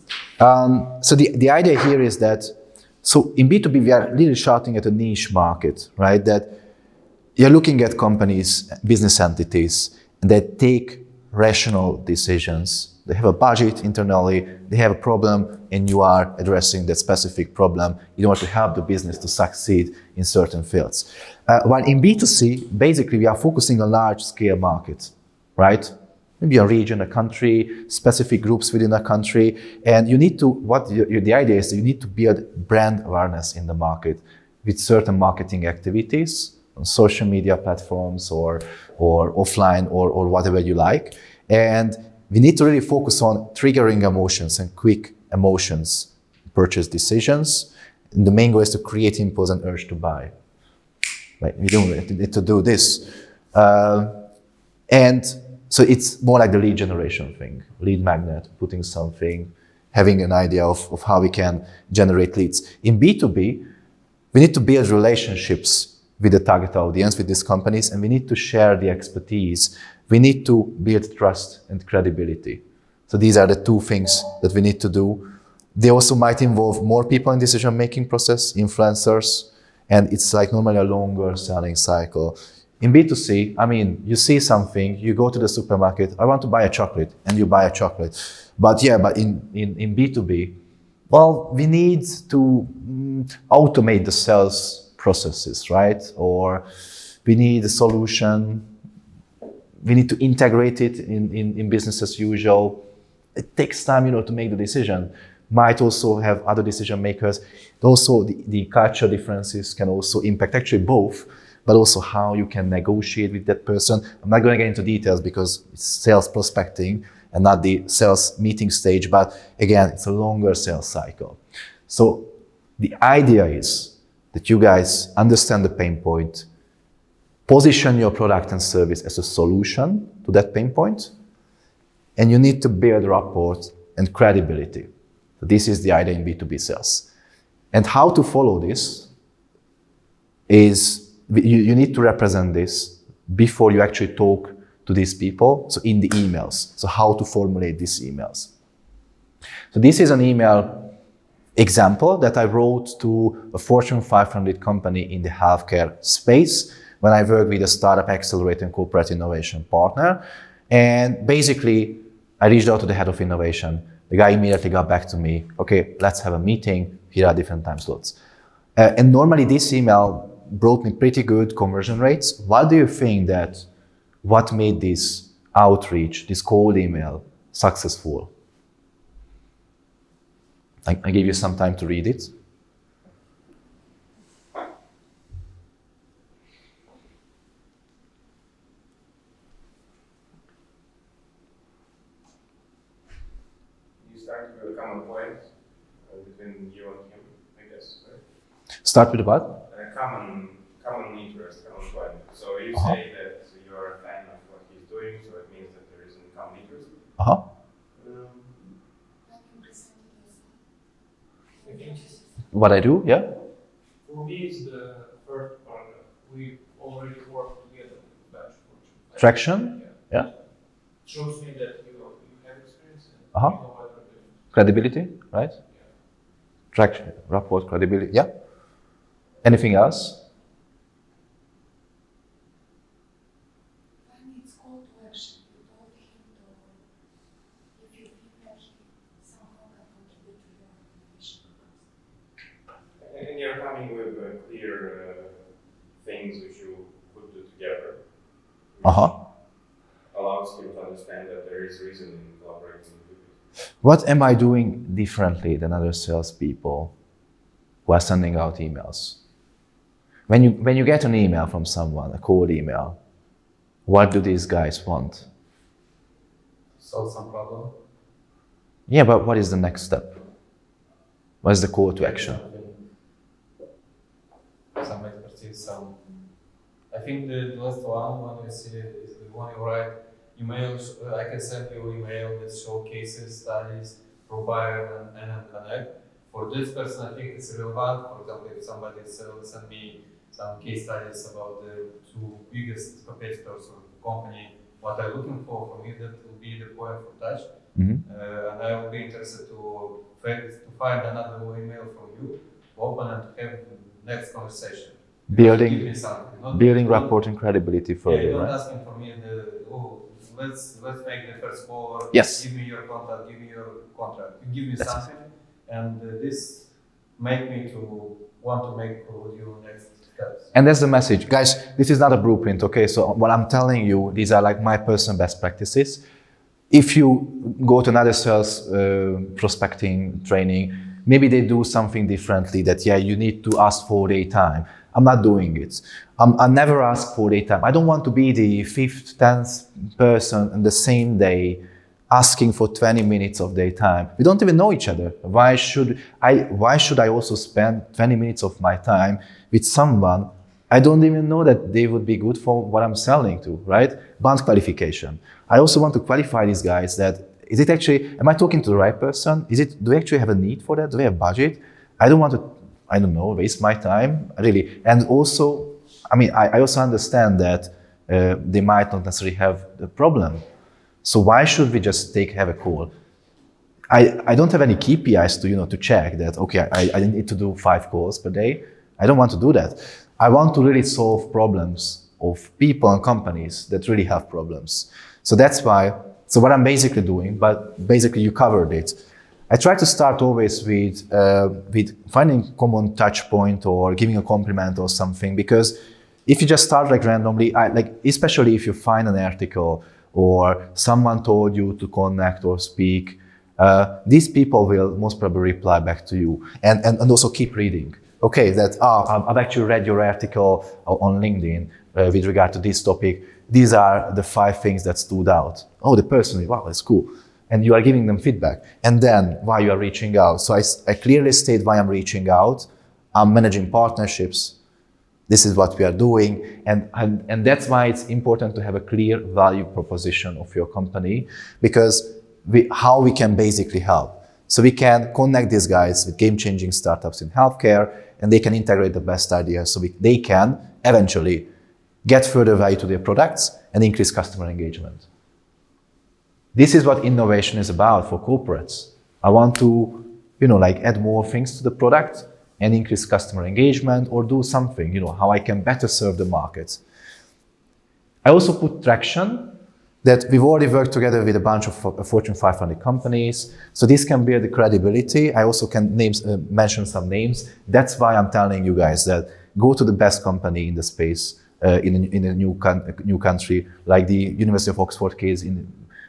So the idea here is that, so in B2B, we are really shouting at a niche market, right? That you're looking at companies, business entities, and they take rational decisions. They have a budget internally, they have a problem, and you are addressing that specific problem in order to help the business to succeed in certain fields. While in B2C, basically we are focusing on large-scale markets, right? Maybe a region, a country, specific groups within a country, and you need to, the idea is that you need to build brand awareness in the market with certain marketing activities on social media platforms or offline or whatever you like. And we need to really focus on triggering emotions and quick emotions, purchase decisions. And the main goal is to create impulse and urge to buy. Right? We don't need to do this. And so it's more like the lead generation thing, lead magnet, putting something, having an idea of how we can generate leads. In B2B, we need to build relationships with the target audience, with these companies, and we need to share the expertise. We need to build trust and credibility. So these are the two things that we need to do. They also might involve more people in decision-making process, influencers, and it's like normally a longer selling cycle. In B2C, I mean, you see something, you go to the supermarket, I want to buy a chocolate, and you buy a chocolate. But in B2B, well, we need to automate the sales processes, right? Or we need a solution. We need to integrate it in business as usual. It takes time, to make the decision. might also have other decision makers. Also, the cultural differences can also impact actually both, but also how you can negotiate with that person. I'm not going to get into details because it's sales prospecting and not the sales meeting stage, but again, it's a longer sales cycle. So the idea is that you guys understand the pain point, position your product and service as a solution to that pain point, and you need to build rapport and credibility. So this is the idea in B2B sales. And how to follow this is you need to represent this before you actually talk to these people, so in the emails. So how to formulate these emails. So this is an email example that I wrote to a Fortune 500 company in the healthcare space when I worked with a startup accelerator and corporate innovation partner. And basically, I reached out to the head of innovation. The guy immediately got back to me, okay, let's have a meeting. Here are different time slots. And normally this email brought me pretty good conversion rates. What do you think that what made this outreach, this cold email, successful? I give you some time to read it. You start with a common point between you and him, I guess, right? Start with what? A common interest, common point. So you say that you're a fan of what he's doing, so it means that there is a common interest. What I do, yeah? For me, it's the first part. We already work together with Dutch Fortune. Traction? Yeah. Shows me that you have experience and Uh-huh. you know what you're doing. Credibility, right? Traction, rapport, credibility, yeah. Anything else? When it's call to action, you told him to, if you feel that he somehow can contribute to your organization. And you're coming with clear things which you could do together. Allows him to understand that there is reason in collaborating with you. What am I doing differently than other salespeople who are sending out emails? When you get an email from someone, a cold email, what do these guys want? Solve some problem. Yeah, but what is the next step? What is the call to action? Some expertise, some. I think the last one I see is the one you write emails. I can send you email that showcases studies, provide and connect. For this person, I think it's relevant. For example, if somebody send me some case studies about the two biggest competitors of the company, what I'm looking for me, that will be the point for touch. Mm-hmm. And I will be interested to find another email from you, open and have next conversation. Give me something. Building rapport and credibility further, you're not right? asking for me let's make the first call. Or Yes. Give me your contact. Give me your contract. You give me something, and this make me to want to make with you next steps. And that's the message. Guys, this is not a blueprint, okay? So what I'm telling you, these are like my personal best practices. If you go to another sales prospecting training, maybe they do something differently that, yeah, you need to ask for their time. I'm not doing it. I never ask for their time. I don't want to be the 5th, 10th person on the same day asking for 20 minutes of their time. We don't even know each other. Why should I also spend 20 minutes of my time with someone I don't even know that they would be good for what I'm selling to, right? Bond qualification. I also want to qualify these guys that, is it actually, am I talking to the right person? Do we actually have a need for that? Do we have budget? I don't want to, I don't know, waste my time, really. And also, I also understand that they might not necessarily have the problem. So why should we just have a call? I don't have any KPIs to check that, okay, I need to do 5 calls per day. I don't want to do that. I want to really solve problems of people and companies that really have problems. So that's why, so what I'm basically doing, but basically you covered it. I try to start always with finding common touch point or giving a compliment or something, because if you just start like randomly, especially if you find an article or someone told you to connect or speak, These people will most probably reply back to you and also keep reading. Okay, I've actually read your article on LinkedIn with regard to this topic. These are the 5 things that stood out. Oh, the person, wow, that's cool. And you are giving them feedback. And then why you are reaching out. So I clearly state why I'm reaching out. I'm managing partnerships. This is what we are doing. And that's why it's important to have a clear value proposition of your company, because how we can basically help. So we can connect these guys with game-changing startups in healthcare, and they can integrate the best ideas so they can eventually get further value to their products and increase customer engagement. This is what innovation is about for corporates. I want to, add more things to the product and increase customer engagement, or do something, how I can better serve the market. I also put traction that we've already worked together with a bunch of Fortune 500 companies. So this can build the credibility. I also can mention some names. That's why I'm telling you guys that go to the best company in the space in a new country, like the University of Oxford case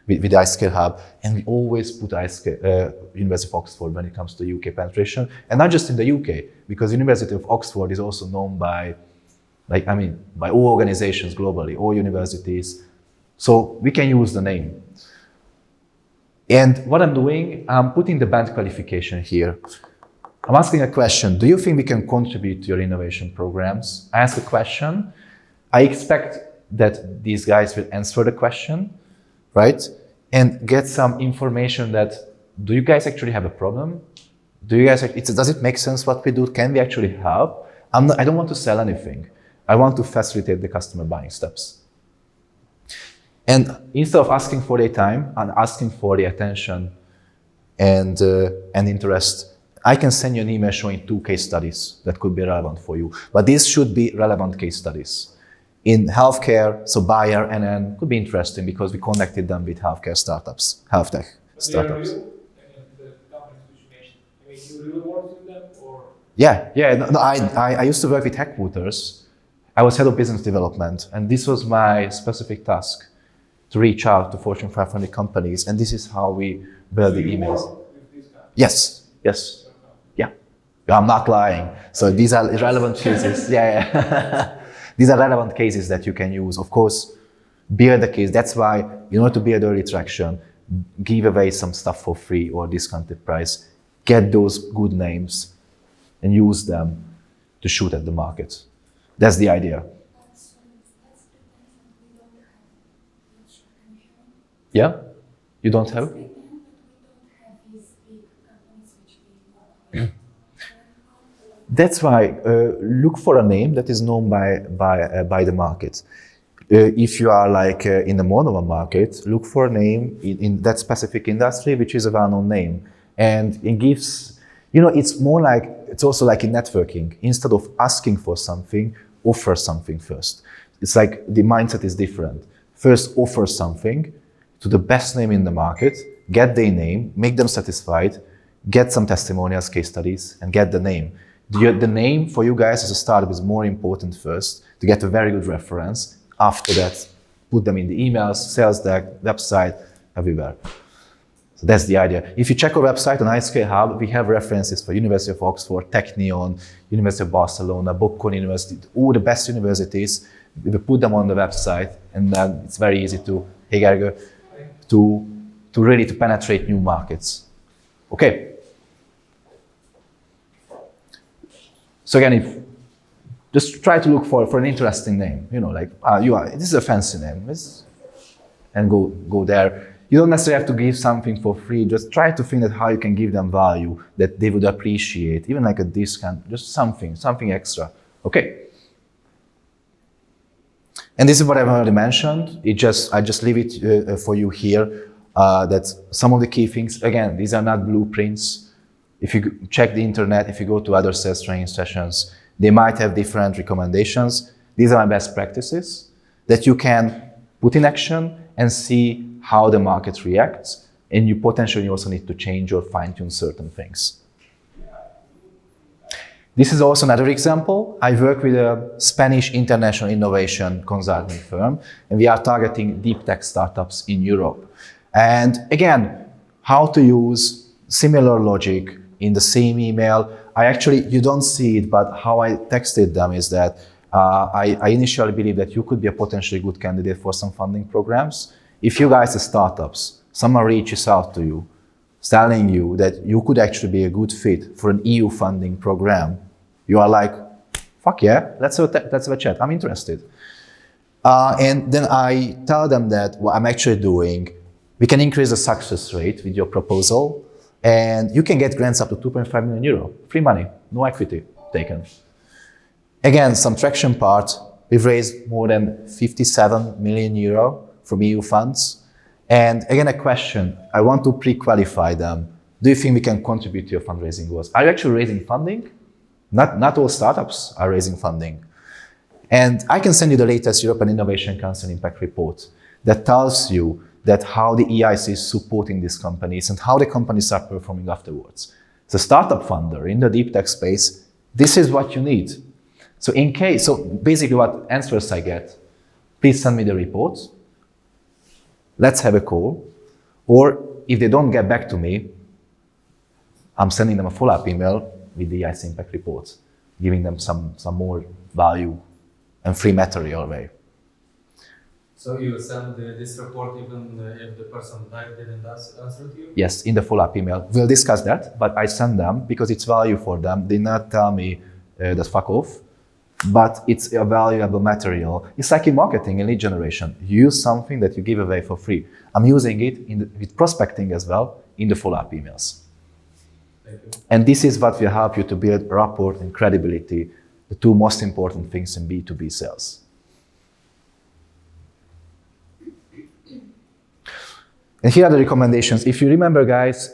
with the iScale Hub. And we always put University of Oxford when it comes to UK penetration. And not just in the UK, because University of Oxford is also known by all organizations globally, all universities. So we can use the name. And what I'm doing, I'm putting the band qualification here. I'm asking a question. Do you think we can contribute to your innovation programs? I ask a question. I expect that these guys will answer the question, right? And get some information that, do you guys actually have a problem? Does it make sense what we do? Can we actually help? I don't want to sell anything. I want to facilitate the customer buying steps. And instead of asking for their time and asking for their attention and interest, I can send you an email showing 2 case studies that could be relevant for you. But these should be relevant case studies. In healthcare, so Bayer, NN could be interesting because we connected them with healthcare startups, health tech startups. Real, the companies which you mentioned, you really work with them, or? Yeah. No, I used to work with headquarters. I was head of business development, and this was my specific task, to reach out to Fortune 500 companies, and this is how we build the emails. With these guys? Yes. Yeah. I'm not lying. So these are relevant cases. Yeah. These are relevant cases that you can use. Of course, build the case. That's why, in order to build early traction, give away some stuff for free or discounted price. Get those good names and use them to shoot at the market. That's the idea. Yeah? You don't have? That's why look for a name that is known by the market. If you are in the Moldovan market, look for a name in that specific industry which is a well-known name, and it gives, it's also like in networking. Instead of asking for something, offer something first. It's like the mindset is different. First, offer something to the best name in the market, get their name, make them satisfied, get some testimonials, case studies, and get the name. The name for you guys as a startup is more important first, to get a very good reference. After that, put them in the emails, sales deck, website, everywhere. So that's the idea. If you check our website on iScale Hub, we have references for University of Oxford, Technion, University of Barcelona, Bocconi University, all the best universities. We put them on the website, and then it's very easy to, hey Gergő, to really penetrate new markets. Okay. So again, just try to look for an interesting name. This is a fancy name, and go there. You don't necessarily have to give something for free. Just try to think that how you can give them value that they would appreciate, even like a discount, just something extra. Okay. And this is what I've already mentioned. I just leave it for you here. That some of the key things. Again, these are not blueprints. If you check the internet, if you go to other sales training sessions, they might have different recommendations. These are my best practices that you can put in action and see how the market reacts. And you potentially also need to change or fine-tune certain things. This is also another example. I work with a Spanish international innovation consulting firm, and we are targeting deep tech startups in Europe. And again, how to use similar logic in the same email. You don't see it, but how I texted them is that I initially believe that you could be a potentially good candidate for some funding programs. If you guys are startups, someone reaches out to you, telling you that you could actually be a good fit for an EU funding program, you are like, fuck yeah, let's have a chat, I'm interested. And then I tell them that what I'm actually doing, we can increase the success rate with your proposal, and you can get grants up to 2.5 million euro, free money, no equity taken. Again, some traction part, we've raised more than 57 million euro from EU funds. And again, a question, I want to pre-qualify them. Do you think we can contribute to your fundraising goals? Are you actually raising funding? Not all startups are raising funding. And I can send you the latest European Innovation Council Impact Report that tells you that how the EIC is supporting these companies and how the companies are performing afterwards. As a startup funder in the deep tech space, this is what you need. So basically what answers I get, please send me the report, let's have a call, or if they don't get back to me, I'm sending them a follow-up email with the EIC Impact Report, giving them some more value and free material away. So you send this report even if the person didn't answer to you? Yes, in the follow-up email. We'll discuss that, but I send them because it's value for them. They not tell me that fuck off, but it's a valuable material. It's like in marketing and lead generation. You use something that you give away for free. I'm using it with prospecting as well in the follow-up emails. Thank you. And this is what will help you to build rapport and credibility, the two most important things in B2B sales. And here are the recommendations. If you remember, guys,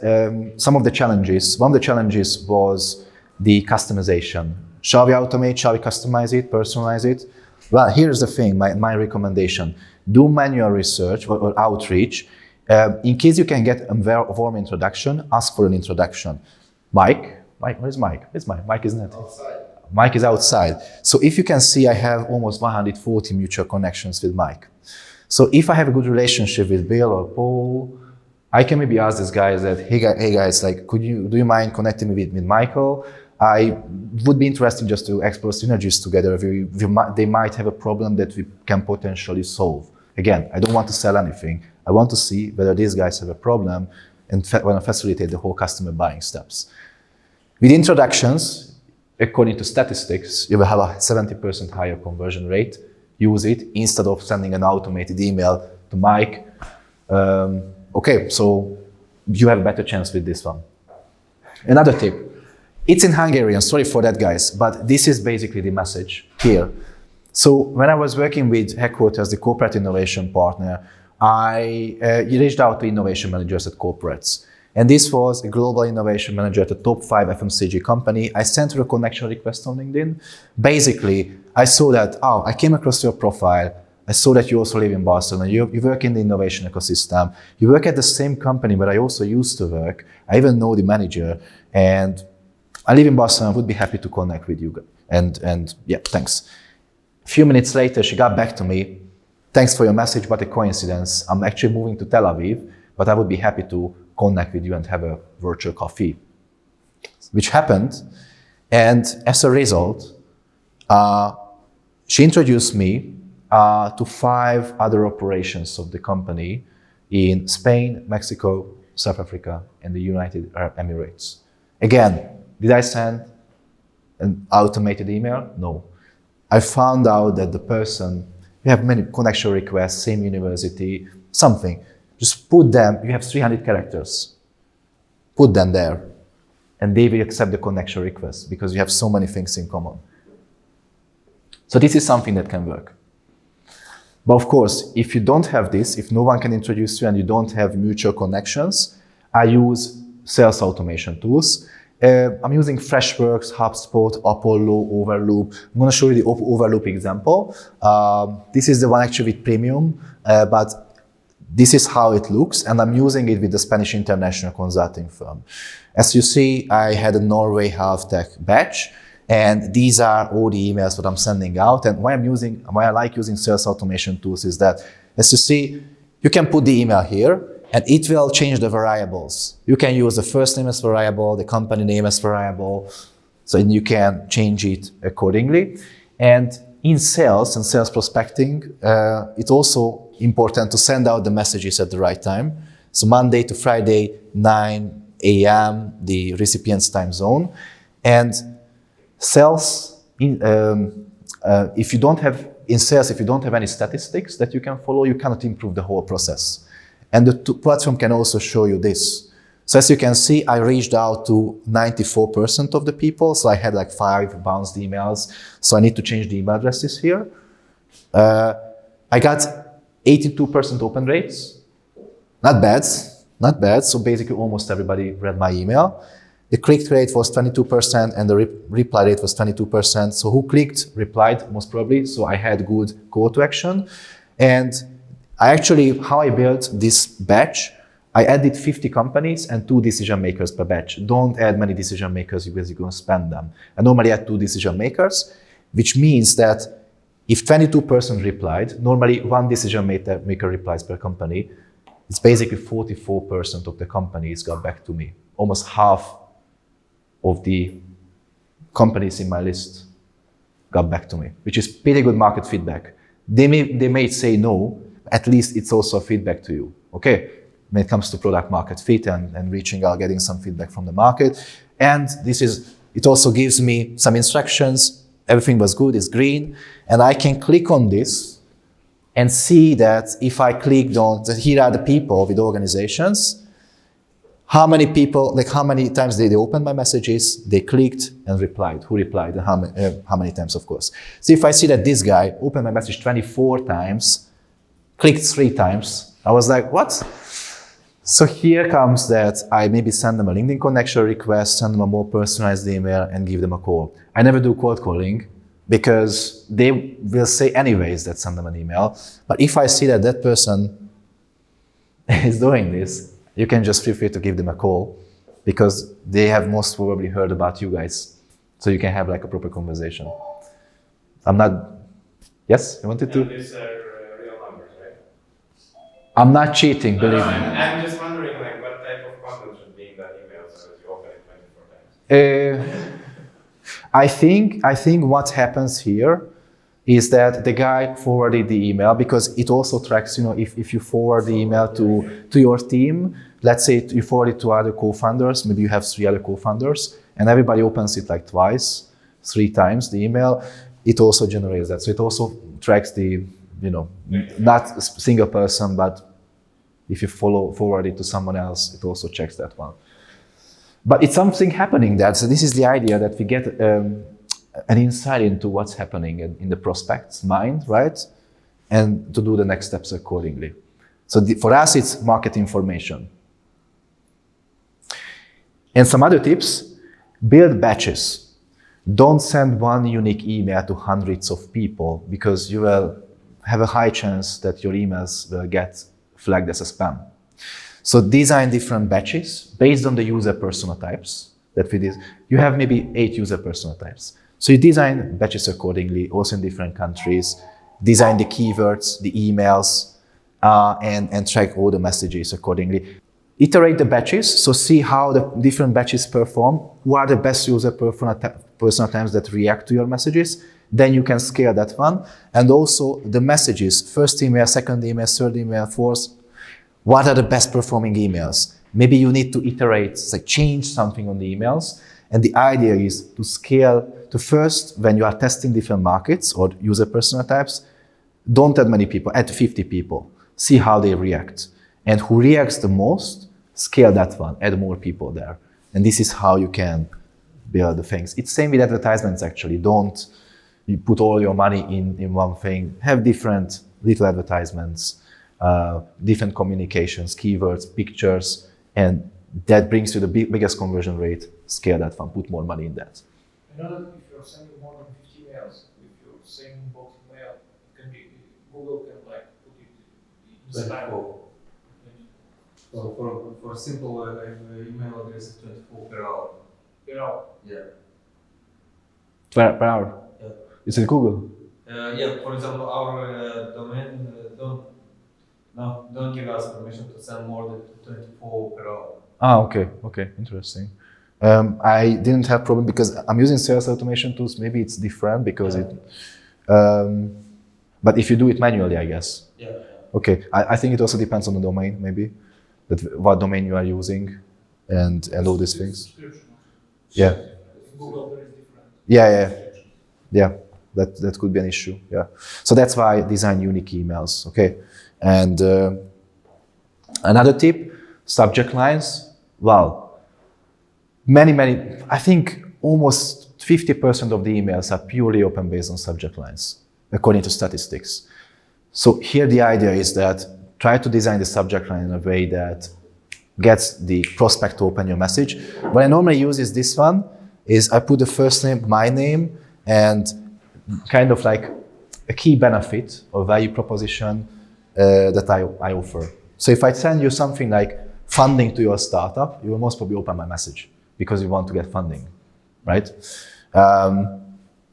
some of the challenges. One of the challenges was the customization. Shall we automate? Shall we customize it, personalize it? Well, here's the thing, my recommendation. Do manual research or outreach. In case you can get a warm introduction, ask for an introduction. Mike, where's Mike? Where's Mike? Mike isn't it? Outside. Mike is outside. So if you can see, I have almost 140 mutual connections with Mike. So if I have a good relationship with Bill or Paul, I can maybe ask these guys that, hey guys, like, do you mind connecting me with Michael? I would be interested just to explore synergies together. They might have a problem that we can potentially solve. Again, I don't want to sell anything. I want to see whether these guys have a problem and want to facilitate the whole customer buying steps. With introductions, according to statistics, you will have a 70% higher conversion rate. Use it instead of sending an automated email to Mike. Okay, so you have a better chance with this one. Another tip. It's in Hungarian, sorry for that, guys, but this is basically the message here. So when I was working with Headquarters, the corporate innovation partner, I reached out to innovation managers at corporates. And this was a global innovation manager at a top 5 FMCG company. I sent her a connection request on LinkedIn. Basically, I saw that, I came across your profile. I saw that you also live in Barcelona. You work in the innovation ecosystem. You work at the same company where I also used to work. I even know the manager. And I live in Barcelona. I would be happy to connect with you. And yeah, thanks. A few minutes later, she got back to me. Thanks for your message, what a coincidence. I'm actually moving to Tel Aviv, but I would be happy to connect with you and have a virtual coffee, which happened. And as a result, she introduced me to 5 other operations of the company in Spain, Mexico, South Africa, and the United Arab Emirates. Again, did I send an automated email? No. I found out that the person, you have many connection requests, same university, something. Just put them, you have 300 characters. Put them there. And they will accept the connection request because you have so many things in common. So this is something that can work. But of course, if you don't have this, if no one can introduce you and you don't have mutual connections, I use sales automation tools. I'm using Freshworks, HubSpot, Apollo, Overloop. I'm going to show you the Overloop example. This is the one actually with premium, but this is how it looks, and I'm using it with the Spanish international consulting firm. As you see, I had a Norway Health Tech batch, and these are all the emails that I'm sending out. And why I like using sales automation tools is that, as you see, you can put the email here, and it will change the variables. You can use the first name as variable, the company name as variable, so you can change it accordingly. And in sales and sales prospecting, it's also important to send out the messages at the right time. So Monday to Friday, 9 a.m., the recipient's time zone. And sales, if you don't have any statistics that you can follow, you cannot improve the whole process. And the platform can also show you this. So as you can see, I reached out to 94% of the people. So I had like 5 bounced emails. So I need to change the email addresses here. I got 82% open rates. Not bad, not bad. So basically almost everybody read my email. The click rate was 22% and the reply rate was 22%. So who clicked, replied most probably. So I had good call to action. And how I built this batch, I added 50 companies and 2 decision makers per batch. Don't add many decision makers because you're going to spend them. I normally add 2 decision makers, which means that if 22% replied, normally 1 decision maker replies per company. It's basically 44% of the companies got back to me. Almost half of the companies in my list got back to me, which is pretty good market feedback. They may say no, at least it's also feedback to you, okay? When it comes to product market fit and reaching out, getting some feedback from the market. And it also gives me some instructions. Everything was good, it's green. And I can click on this and see that if I clicked on, here are the people with organizations, how many people, like how many times they opened my messages, they clicked and replied, who replied, and how many times, of course. So if I see that this guy opened my message 24 times, clicked 3 times, I was like, what? So here comes that I maybe send them a LinkedIn connection request, send them a more personalized email, and give them a call. I never do cold calling because they will say anyways that send them an email. But if I see that that person is doing this, you can just feel free to give them a call because they have most probably heard about you guys. So you can have like a proper conversation. Yes, you wanted to? And these are real numbers, right? I'm not cheating, believe me. I'm just wondering like what type of content should be in that email so that you open it 24 times. I think what happens here is that the guy forwarded the email because it also tracks, if you forward the email to your team, let's say you forward it to other co-founders, maybe you have 3 other co-founders, and everybody opens it like twice, 3 times the email, it also generates that. So it also tracks the, not a single person, but if you forward it to someone else, it also checks that one. But it's something happening there. So this is the idea that we get an insight into what's happening in the prospect's mind, right? And to do the next steps accordingly. So for us, it's market information. And some other tips, build batches. Don't send one unique email to hundreds of people because you will have a high chance that your emails will get flagged as a spam. So design different batches based on the user persona types that we did. You have maybe 8 user persona types. So you design batches accordingly, also in different countries, design the keywords, the emails, and track all the messages accordingly. Iterate the batches, so see how the different batches perform, who are the best user persona types that react to your messages. Then you can scale that one. And also the messages, first email, second email, third email, fourth, what are the best performing emails? Maybe you need to iterate, like change something on the emails. And the idea is to scale to first, when you are testing different markets or user persona types, don't add many people, add 50 people. See how they react. And who reacts the most, scale that one, add more people there. And this is how you can build the things. It's same with advertisements actually. Don't you put all your money in one thing. Have different little advertisements, different communications, keywords, pictures, and that brings you the biggest conversion rate. Scale that one, put more money in that. I know that if you're sending more than 50 mails, if you're sending box mail, Google can like put it in style. So for simple email address is 24 per hour. Per hour? Yeah. Per hour? Yeah. Is it Google? Yeah, for example, our domain No, don't give us permission to send more than 24 per hour. Okay, interesting. I didn't have problem because I'm using sales automation tools. Maybe it's different because but if you do it manually, I guess. Yeah. Okay, I think it also depends on the domain, maybe, what domain you are using, and all these things. Subscription. Yeah. Google there is different. Yeah. That could be an issue. Yeah. So that's why I design unique emails. Okay. And another tip: subject lines. Well, many. I think almost 50% of the emails are purely open based on subject lines, according to statistics. So here the idea is that try to design the subject line in a way that gets the prospect to open your message. What I normally use is this one, is I put the first name, my name, and kind of like a key benefit or value proposition that I offer. So if I send you something like funding to your startup, you will most probably open my message because you want to get funding, right?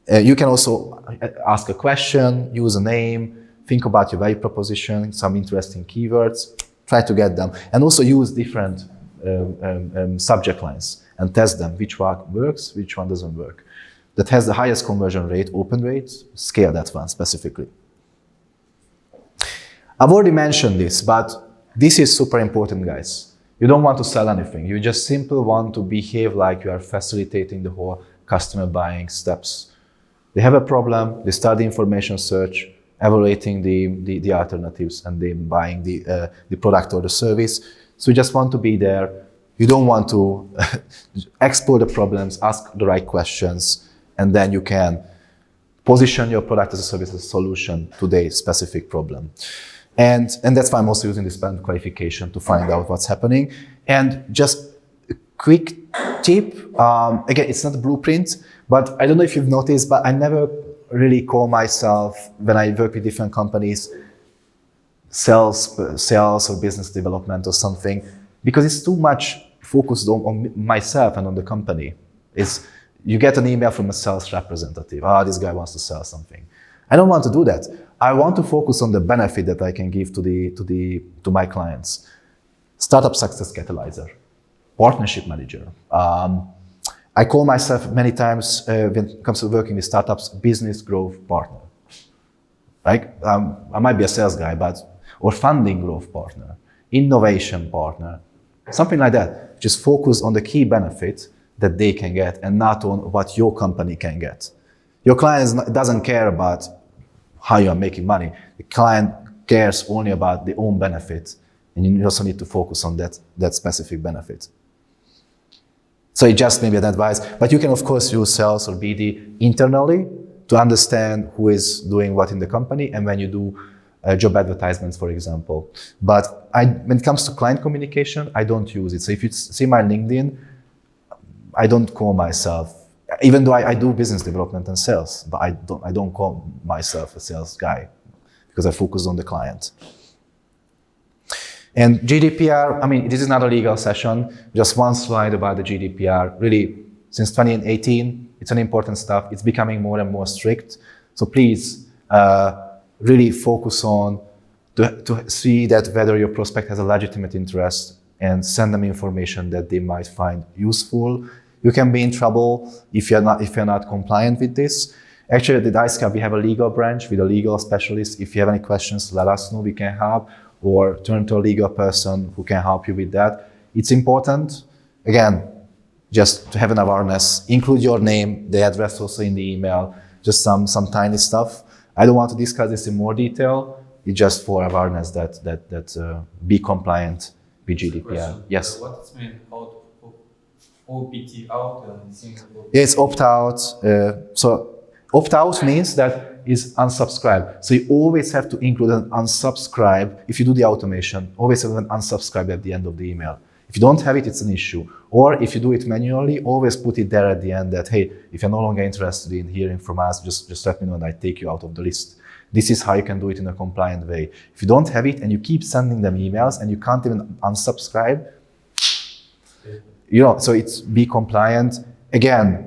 You can also ask a question, use a name, think about your value proposition, some interesting keywords, try to get them, and also use different subject lines and test them, which one works, which one doesn't work. That has the highest conversion rate, open rate, scale that one specifically. I've already mentioned this, but this is super important, guys. You don't want to sell anything. You just simply want to behave like you are facilitating the whole customer buying steps. They have a problem, they start the information search, evaluating the alternatives, and then buying the product or the service. So you just want to be there. You don't want to explore the problems, ask the right questions, and then you can position your product as a service as a solution to their specific problem. And that's why I'm also using this brand qualification to find out what's happening. And just a quick tip, again, it's not a blueprint, but I don't know if you've noticed, but I never really call myself, when I work with different companies, sales or business development or something, because it's too much focused on myself and on the company. You get an email from a sales representative. This guy wants to sell something. I don't want to do that. I want to focus on the benefit that I can give to my clients. Startup success catalyzer, partnership manager. I call myself many times when it comes to working with startups, business growth partner. Right? I might be a sales guy, or funding growth partner, innovation partner, something like that. Just focus on the key benefit that they can get and not on what your company can get. Your client doesn't care about how you are making money. The client cares only about the own benefit, and you also need to focus on that specific benefit. So it just maybe an advice, but you can of course use sales or BD internally to understand who is doing what in the company, and when you do job advertisements, for example. But when it comes to client communication, I don't use it. So if you see my LinkedIn, I don't call myself, even though I do business development and sales, but I don't call myself a sales guy because I focus on the client. And GDPR, this is not a legal session, just one slide about the GDPR. Really, since 2018, it's an important stuff. It's becoming more and more strict. So please really focus on to see that whether your prospect has a legitimate interest and send them information that they might find useful. You can be in trouble if you're not compliant with this. Actually, at the DICECAP, we have a legal branch with a legal specialist. If you have any questions, let us know, we can help, or turn to a legal person who can help you with that. It's important, again, just to have an awareness. Include your name, the address also in the email, just some tiny stuff. I don't want to discuss this in more detail. It's just for awareness that be compliant with GDPR. Yes? What does it mean? OPT out and Singapore? Yes, opt-out. So opt-out means that is unsubscribe. So you always have to include an unsubscribe. If you do the automation, always have an unsubscribe at the end of the email. If you don't have it, it's an issue. Or if you do it manually, always put it there at the end that, hey, if you're no longer interested in hearing from us, just let me know and I take you out of the list. This is how you can do it in a compliant way. If you don't have it and you keep sending them emails and you can't even unsubscribe, so it's be compliant. Again,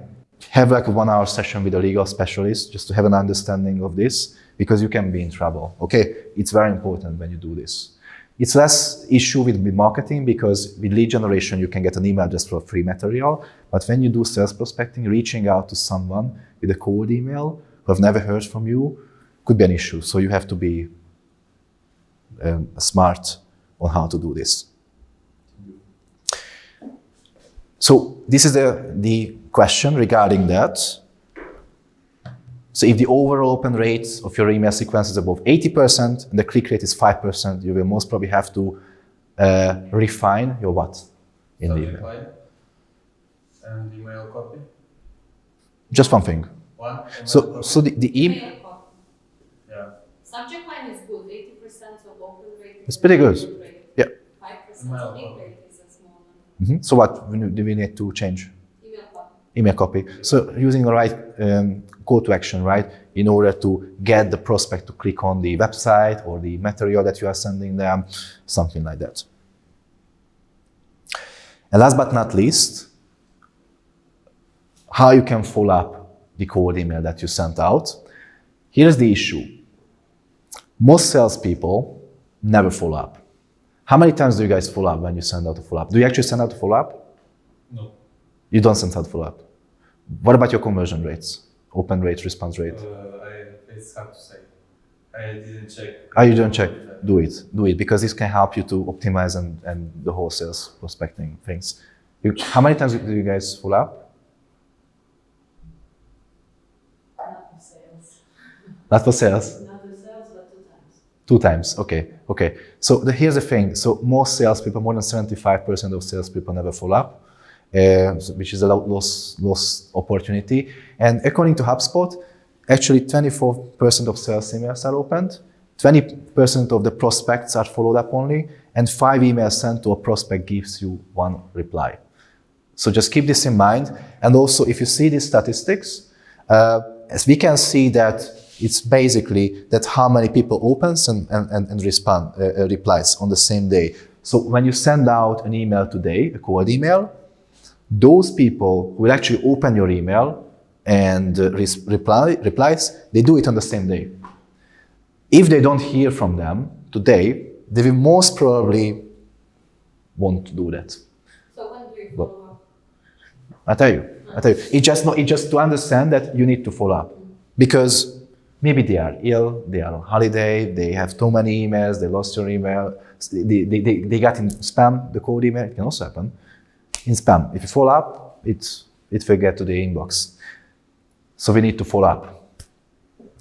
have like a 1 hour session with a legal specialist just to have an understanding of this, because you can be in trouble. Okay, it's very important when you do this. It's less issue with marketing because with lead generation, you can get an email just for free material. But when you do sales prospecting, reaching out to someone with a cold email who have never heard from you could be an issue. So you have to be smart on how to do this. So this is the question regarding that. So if the overall open rate of your email sequence is above 80% and the click rate is 5%, you will most probably have to refine your what in the Subject email. line and email copy. Just one thing. One. Email So copy. the email, Email copy. Yeah. Subject line is good, 80% of open rate. It's pretty good. Rate. Yeah. 5% Email click copy. rate is a small number. So what do we need to change? Email copy. Email copy. So using the right call to action, right, in order to get the prospect to click on the website or the material that you are sending them, something like that. And last but not least, how you can follow up the cold email that you sent out. Here's the issue. Most salespeople never follow up. How many times do you guys follow up when you send out a follow up? Do you actually send out a follow up? No. You don't send out follow up. What about your conversion rates? Open rate, response rate? It's hard to say. I didn't check. You don't check? Do it, because this can help you to optimize and the whole sales prospecting things. How many times do you guys follow up? Not for sales. Not for sales? Not for sales, but 2 times. 2 times, okay. So here's the thing. So most salespeople, more than 75% of salespeople never follow up, which is a lost opportunity. And according to HubSpot, actually 24% of sales emails are opened, 20% of the prospects are followed up only, and 5 emails sent to a prospect gives you 1 reply. So just keep this in mind. And also, if you see these statistics, as we can see that it's basically that how many people opens and replies on the same day. So when you send out an email today, a cold email, those people who will actually open your email and replies, they do it on the same day. If they don't hear from them today, they will most probably want to do that. So when do you follow up? I tell you, it's just to understand that you need to follow up, because maybe they are ill, they are on holiday, they have too many emails, they lost your email, they got in spam, the cold email. It can also happen in spam. If you follow up, it will get to the inbox. So we need to follow up.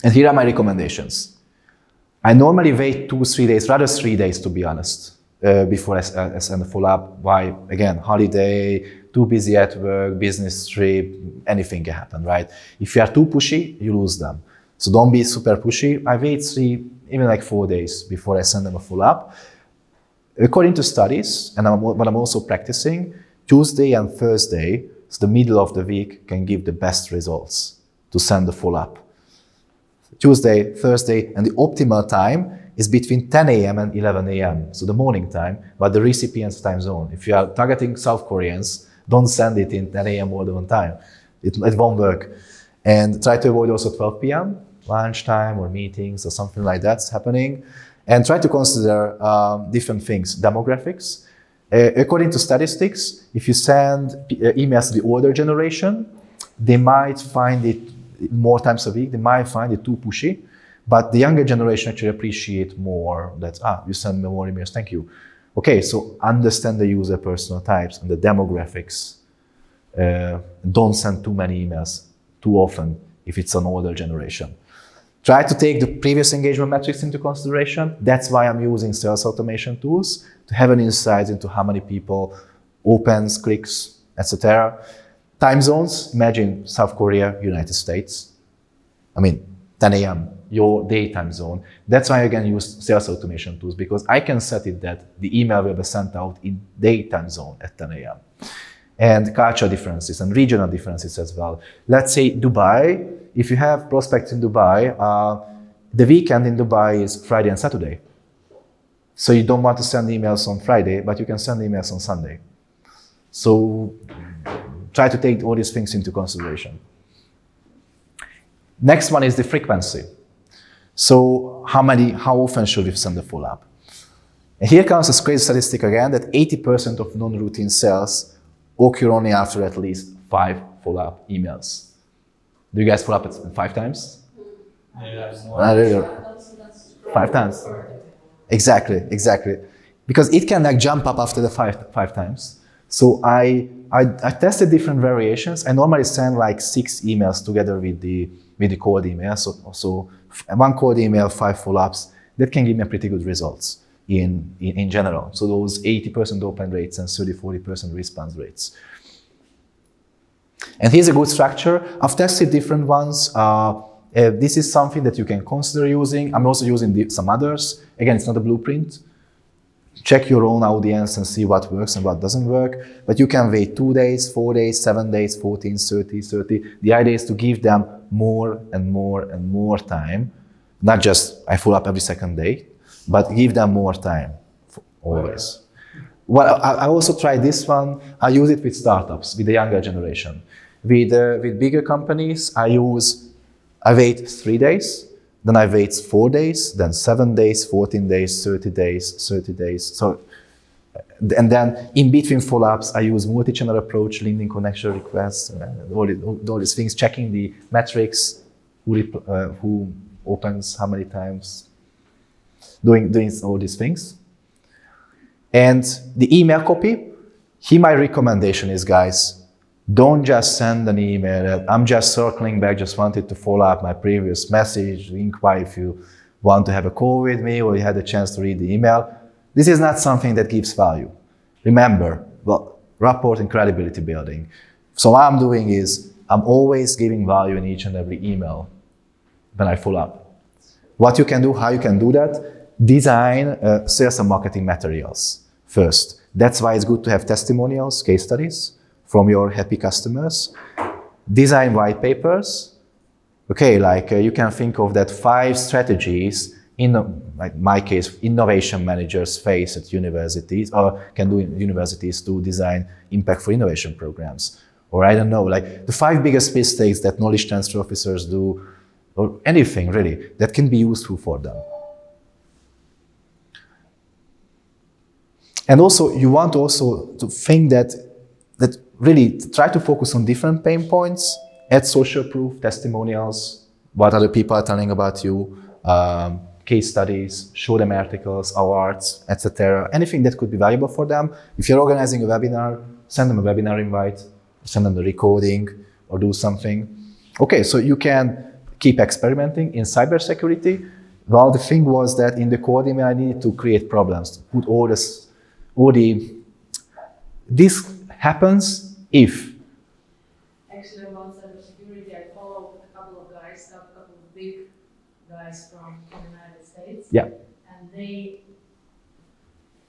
And here are my recommendations. I normally wait 2-3 days, rather 3 days to be honest, before I send a follow-up. Why? Again, holiday, too busy at work, business trip, anything can happen, right? If you are too pushy, you lose them. So don't be super pushy. I wait 3, even like 4 days before I send them a follow-up. According to studies, and what I'm also practicing, Tuesday and Thursday, so the middle of the week, can give the best results to send the follow-up. Tuesday, Thursday, and the optimal time is between 10 a.m. and 11 a.m., so the morning time, but the recipient's time zone. If you are targeting South Koreans, don't send it in 10 a.m. Moldovan time. It won't work. And try to avoid also 12 p.m., lunchtime or meetings or something like that's happening. And try to consider different things, demographics. According to statistics, if you send emails to the older generation, they might find it more times a week, they might find it too pushy, but the younger generation actually appreciate more that, you send me more emails, thank you. Okay, so understand the user personal types and the demographics. Don't send too many emails too often if it's an older generation. Try to take the previous engagement metrics into consideration. That's why I'm using sales automation tools to have an insight into how many people opens, clicks, etc. Time zones, imagine South Korea, United States. 10 a.m., your daytime zone. That's why I can use sales automation tools, because I can set it that the email will be sent out in daytime zone at 10 a.m. And cultural differences and regional differences as well. Let's say Dubai, if you have prospects in Dubai, the weekend in Dubai is Friday and Saturday. So you don't want to send emails on Friday, but you can send emails on Sunday. So try to take all these things into consideration. Next one is the frequency. So how often should we send a follow-up? And here comes a crazy statistic again, that 80% of non-routine sales occur only after at least 5 follow-up emails. Do you guys follow up at 5 times? Not really. 5 times. Exactly. Because it can like jump up after the five times. So I tested different variations. I normally send like 6 emails together with the cold email. So 1 cold email, 5 follow-ups. That can give me pretty good results in general. So those 80% open rates and 30-40% response rates. And here's a good structure. I've tested different ones. This is something that you can consider using. I'm also using some others. Again, it's not a blueprint. Check your own audience and see what works and what doesn't work. But you can wait 2 days, 4 days, 7 days, 14, 30. The idea is to give them more and more time. Not just I follow up every second day, but give them more time always. Well, I also tried this one. I use it with startups, with the younger generation. With bigger companies, I wait 3 days, then I wait 4 days, then 7 days, 14 days, 30 days. So, and then in between follow-ups, I use multi-channel approach, LinkedIn connection requests, all these things, checking the metrics, who opens how many times, doing all these things. And the email copy, here my recommendation is, guys, don't just send an email that I'm just circling back, just wanted to follow up my previous message, inquire if you want to have a call with me or you had a chance to read the email. This is not something that gives value. Remember, well, rapport and credibility building. So what I'm doing is I'm always giving value in each and every email when I follow up. What you can do, how you can do that, design sales and marketing materials first. That's why it's good to have testimonials, case studies from your happy customers. Design white papers. Okay, like you can think of that 5 strategies in, like my case, innovation managers face at universities or can do in universities to design impactful innovation programs. Or I don't know, like the 5 biggest mistakes that knowledge transfer officers do, or anything really that can be useful for them. And also, you want also to think that really try to focus on different pain points, add social proof, testimonials, what other people are telling about you, case studies, show them articles, awards, etc. Anything that could be valuable for them. If you're organizing a webinar, send them a webinar invite, send them the recording, or do something. Okay, so you can keep experimenting in cybersecurity. Well, the thing was that in the code email, I needed to create problems, to put this happens if. Actually, about cybersecurity, I followed a couple of big guys from the United States. Yeah. And they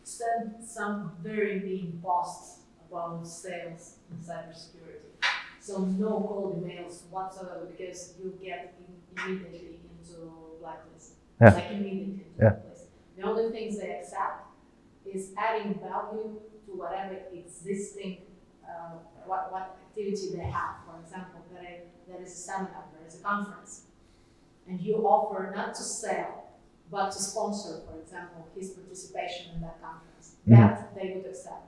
sent some very big posts about sales in cybersecurity. So no cold emails whatsoever because you get immediately into blacklist. Yeah. Like immediately into Yeah. blacklist. The only things they accept is adding value to whatever existing, what activity they have. For example, there is a seminar, there is a conference, and you offer not to sell, but to sponsor, for example, his participation in that conference. Mm-hmm. That they would accept.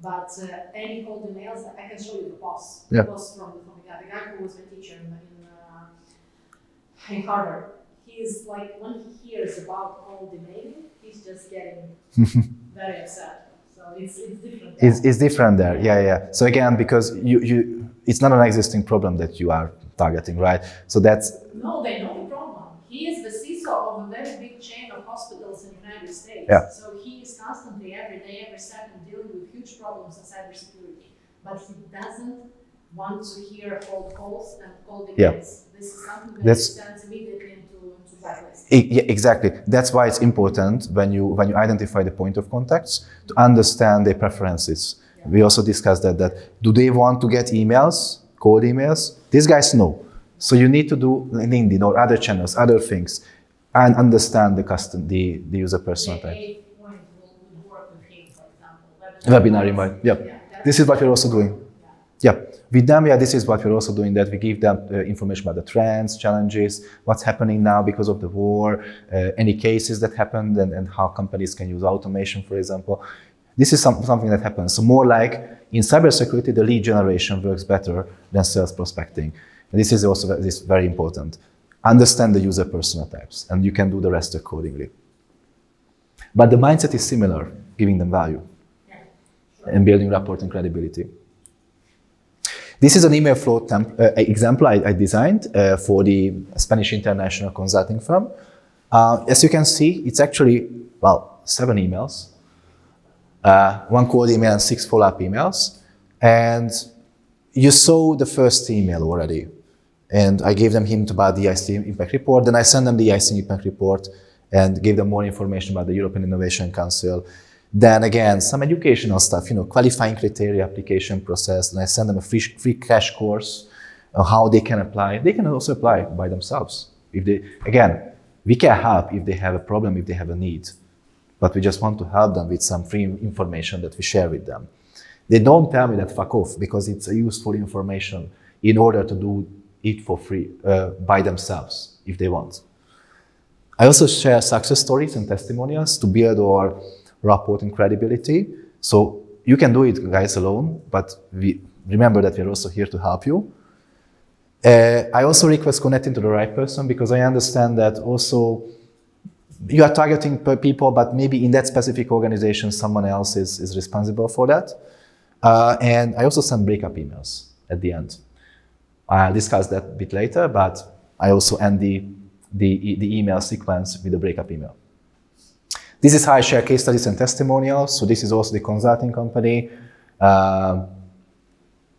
But any cold emails, I can show you the post. Yeah. The post from the guy who was a teacher in Harvard. He's like, when he hears about cold emailing, he's just getting very upset. So it's different. It's different there, yeah. So again, because it's not an existing problem that you are targeting, right? So that's. No, they know the problem. He is the CISO of a very big chain of hospitals in the United States. Yeah. So he is constantly, every day, every second, dealing with huge problems in cybersecurity. But he doesn't want to hear cold calls and cold emails. Yeah. This is something that sends immediately into blacklist. Yeah, exactly. That's why it's important when you identify the point of contacts to understand their preferences. Yeah. We also discussed that do they want to get emails, cold emails? These guys know. So you need to do LinkedIn or other channels, other things, and understand the user persona type. The 8th point would work with him, for example. Webinar invite. Yeah. This is what we're also doing. Yeah, with them, this is what we're also doing, that we give them information about the trends, challenges, what's happening now because of the war, any cases that happened, and how companies can use automation, for example. This is something that happens. So more like in cybersecurity, the lead generation works better than sales prospecting. And this is also very important. Understand the user persona types, and you can do the rest accordingly. But the mindset is similar, giving them value and building rapport and credibility. This is an email flow example I designed for the Spanish international consulting firm. As you can see, it's actually, 7 emails, 1 cold email and 6 follow-up emails. And you saw the first email already. And I gave them hint about the EIC impact report. Then I sent them the EIC impact report and gave them more information about the European Innovation Council. Then again, some educational stuff, qualifying criteria, application process. And I send them a free crash course on how they can apply. They can also apply by themselves. We can help if they have a problem, if they have a need. But we just want to help them with some free information that we share with them. They don't tell me that fuck off, because it's a useful information in order to do it for free by themselves if they want. I also share success stories and testimonials to build our rapport and credibility. So you can do it, guys, alone, but remember that we're also here to help you. I also request connecting to the right person, because I understand that also you are targeting people, but maybe in that specific organization, someone else is responsible for that. And I also send breakup emails at the end. I'll discuss that a bit later, but I also end the email sequence with a breakup email. This is how I share case studies and testimonials. So this is also the consulting company.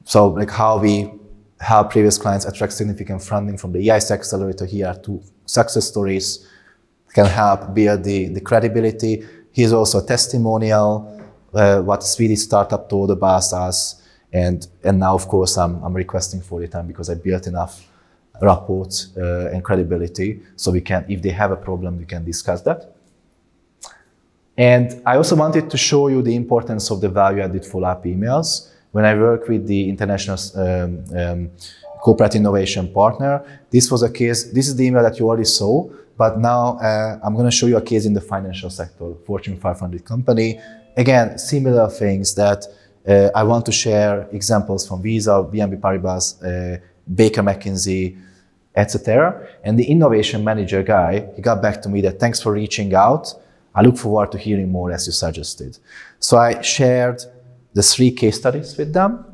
So like how we help previous clients attract significant funding from the EIC Accelerator. Here are 2 success stories. Can help build the credibility. Here's also a testimonial, what Swedish startup told about us. And now, of course, I'm requesting for the time, because I built enough rapport and credibility. So we can, if they have a problem, we can discuss that. And I also wanted to show you the importance of the value-added follow-up emails. When I work with the international corporate innovation partner, this was a case, this is the email that you already saw, but now I'm going to show you a case in the financial sector, Fortune 500 company. Again, similar things that I want to share examples from Visa, BNP Paribas, Baker McKinsey, etc. And the innovation manager guy, he got back to me that thanks for reaching out. I look forward to hearing more as you suggested. So I shared the 3 case studies with them.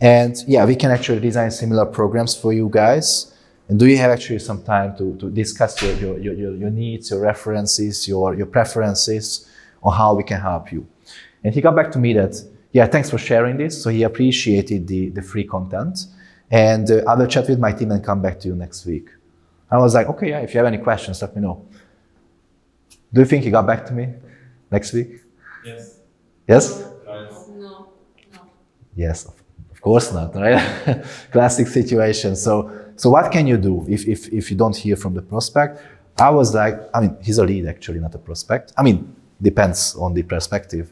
And yeah, we can actually design similar programs for you guys. And do you have actually some time to discuss your needs, your references, your preferences on how we can help you? And he got back to me that, yeah, thanks for sharing this. So he appreciated the free content. And I will chat with my team and come back to you next week. I was like, okay, yeah, if you have any questions, let me know. Do you think he got back to me next week? Yes. Yes? No. Yes, of course not, right? Classic situation. So what can you do if you don't hear from the prospect? I was like, he's a lead actually, not a prospect. Depends on the perspective.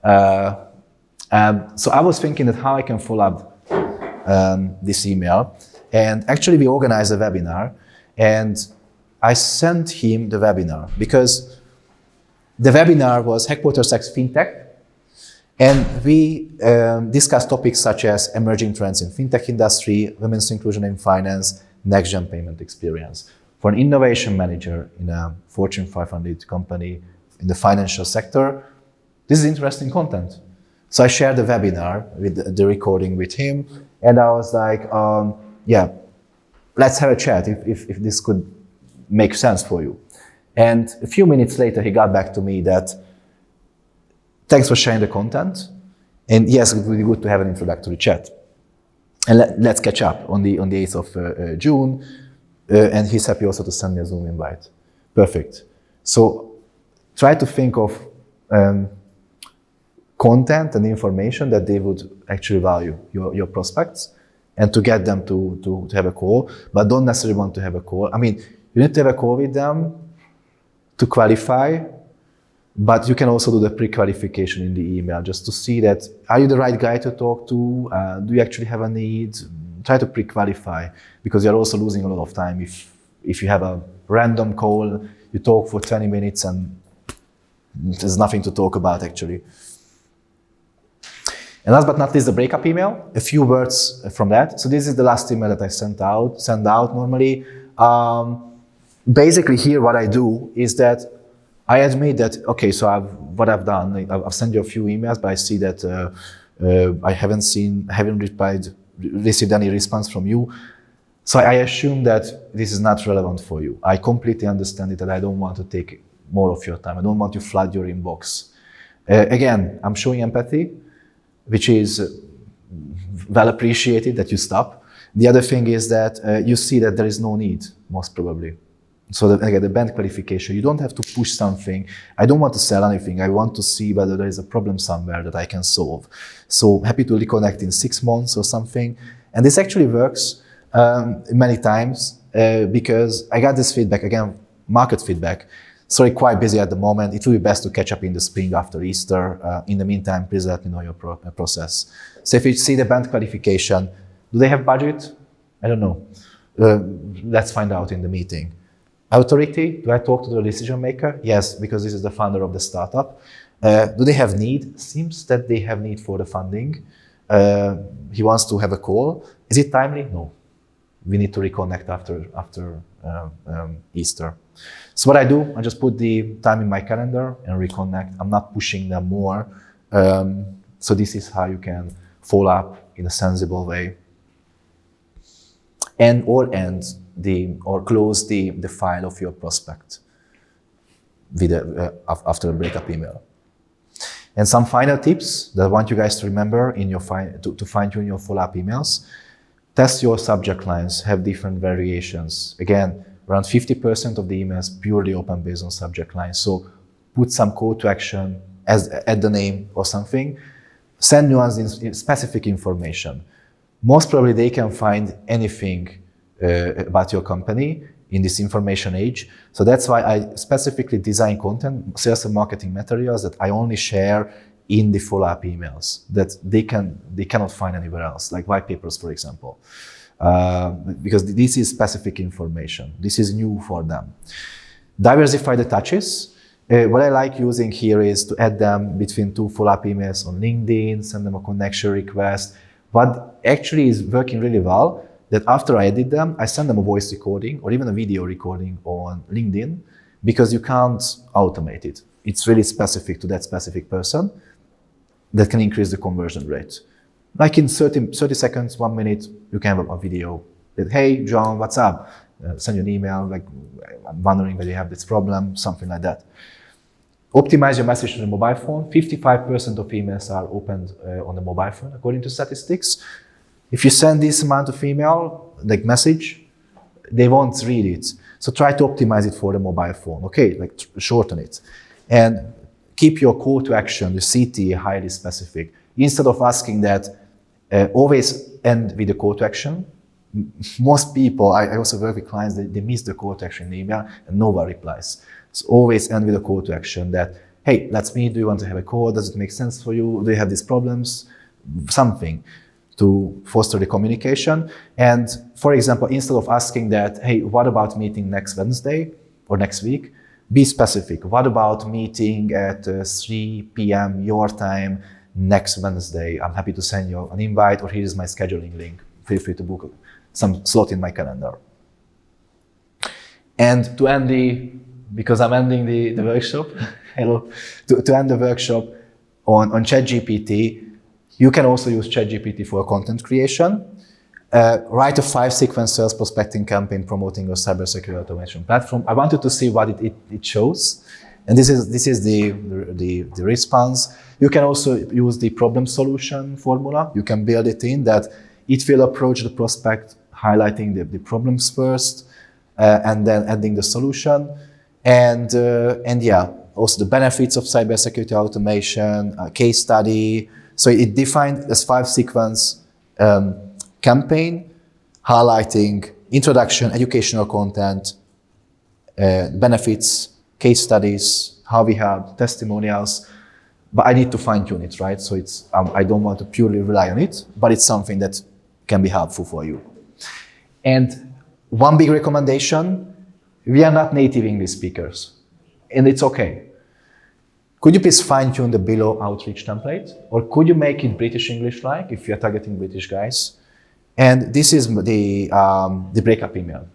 So I was thinking that how I can follow up this email. And actually we organized a webinar, and I sent him the webinar because the webinar was Headquarters X FinTech. And we discussed topics such as emerging trends in fintech industry, women's inclusion in finance, next-gen payment experience. For an innovation manager in a Fortune 500 company in the financial sector, this is interesting content. So I shared the webinar with the recording with him, and I was like, yeah, let's have a chat if this could make sense for you. And a few minutes later, he got back to me that, thanks for sharing the content. And yes, it would be good to have an introductory chat. And let's catch up on the 8th of June. And he's happy also to send me a Zoom invite. Perfect. So try to think of content and information that they would actually value, your prospects, and to get them to have a call, but don't necessarily want to have a call. You need to have a call with them to qualify But you can also do the pre-qualification in the email just to see that, are you the right guy to talk to? Do you actually have a need? Try to pre-qualify, because you're also losing a lot of time if you have a random call, you talk for 20 minutes and there's nothing to talk about actually. And last but not least, the breakup email. A few words from that. So this is the last email that I send out normally. Basically here what I do is that I admit that, okay, so what I've done, I've sent you a few emails, but I see that I haven't received any response from you. So I assume that this is not relevant for you. I completely understand it, and I don't want to take more of your time. I don't want to flood your inbox. Again, I'm showing empathy, which is well appreciated that you stop. The other thing is that you see that there is no need, most probably. So again, the band qualification, you don't have to push something. I don't want to sell anything. I want to see whether there is a problem somewhere that I can solve. So happy to reconnect in 6 months or something. And this actually works many times because I got this feedback, again, market feedback. Sorry, quite busy at the moment. It will be best to catch up in the spring after Easter. In the meantime, please let me know your process. So if you see the band qualification, do they have budget? I don't know. Let's find out in the meeting. Authority, do I talk to the decision maker? Yes, because this is the founder of the startup. Do they have need? Seems that they have need for the funding. He wants to have a call. Is it timely? No. We need to reconnect after Easter. So what I do, I just put the time in my calendar and reconnect. I'm not pushing them more. So this is how you can follow up in a sensible way. Or close the file of your prospect with after a breakup email. And some final tips that I want you guys to remember in your to fine-tune your follow-up emails. Test your subject lines, have different variations. Again, around 50% of the emails purely open based on subject lines. So put some call to action at the name or something. Send nuanced specific information. Most probably they can find anything about your company in this information age. So that's why I specifically design content, sales and marketing materials that I only share in the follow-up emails that they cannot find anywhere else, like white papers, for example. Because this is specific information. This is new for them. Diversify the touches. What I like using here is to add them between 2 follow-up emails on LinkedIn, send them a connection request. What actually is working really well, that after I edit them, I send them a voice recording or even a video recording on LinkedIn, because you can't automate it. It's really specific to that specific person that can increase the conversion rate. Like in 30 seconds, 1 minute, you can have a video that, hey, John, what's up? Send you an email, like, I'm wondering whether you have this problem, something like that. Optimize your message on the mobile phone. 55% of emails are opened on the mobile phone, according to statistics. If you send this amount of email, like message, they won't read it. So try to optimize it for the mobile phone, okay? Like shorten it. And keep your call to action, the CT, highly specific. Instead of asking that, always end with the call to action. Most people, I also work with clients, they miss the call to action in the email and nobody replies. So always end with a call to action that, hey, let's meet, do you want to have a call? Does it make sense for you? Do you have these problems? Something to foster the communication. And for example, instead of asking that, hey, what about meeting next Wednesday or next week? Be specific. What about meeting at 3 p.m. your time next Wednesday? I'm happy to send you an invite, or here is my scheduling link. Feel free to book some slot in my calendar. And to end because I'm ending the workshop, hello, to end the workshop on ChatGPT, you can also use ChatGPT for content creation. Write a 5-sequence sales prospecting campaign promoting your cybersecurity automation platform. I wanted to see what it shows. And this is the response. You can also use the problem solution formula. You can build it in that it will approach the prospect, highlighting the problems first, and then adding the solution. And yeah, also the benefits of cybersecurity automation, case study. So it defined as 5-sequence campaign, highlighting introduction, educational content, benefits, case studies, how we have testimonials, but I need to fine tune it, right? So it's, I don't want to purely rely on it, but it's something that can be helpful for you. And one big recommendation, we are not native English speakers, and it's okay. Could you please fine tune the below outreach template? Or could you make it British English-like if you're targeting British guys? And this is the breakup email.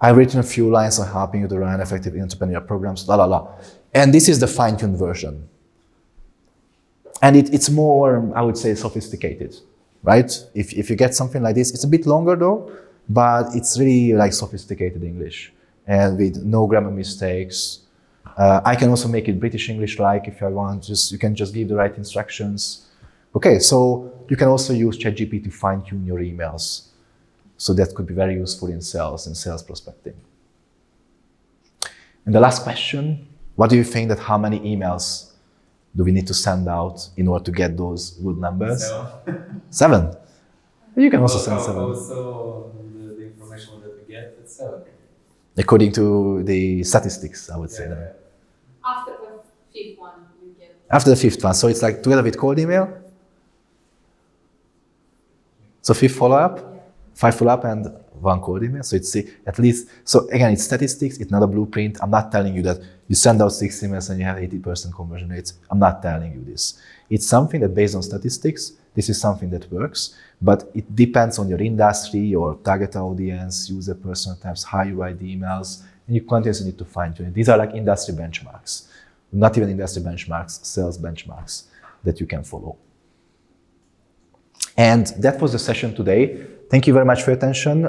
I've written a few lines on helping you to run effective entrepreneurial programs, la la la. And this is the fine-tuned version. And it's more, I would say, sophisticated, right? If you get something like this, it's a bit longer though, but it's really like sophisticated English and with no grammar mistakes. I can also make it British English-like if I want. You can just give the right instructions. Okay, so you can also use ChatGPT to fine-tune your emails. So that could be very useful in sales and sales prospecting. And the last question, what do you think that how many emails do we need to send out in order to get those good numbers? 7. 7? You can also send 7. Also, the information that we get, it's 7. According to the statistics, I would say. That. After the 5th one, you get. After the 5th one, so it's like together with cold email. So 5th follow-up, 5 follow-up and 1 cold email. So it's at least, so again, it's statistics, it's not a blueprint. I'm not telling you that you send out 6 emails and you have 80% conversion rates. I'm not telling you this. It's something that based on statistics, this is something that works, but it depends on your industry, your target audience, user personal types, how you write the emails, and you continuously need to fine tune it. These are like industry benchmarks, not even industry benchmarks, sales benchmarks that you can follow. And that was the session today. Thank you very much for your attention.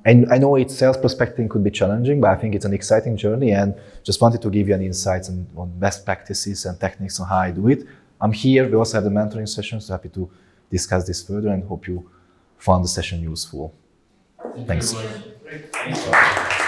And I know it's sales prospecting could be challenging, but I think it's an exciting journey and just wanted to give you an insights on best practices and techniques on how I do it. I'm here. We also have the mentoring session, so happy to discuss this further and hope you found the session useful. Thanks. Thank you.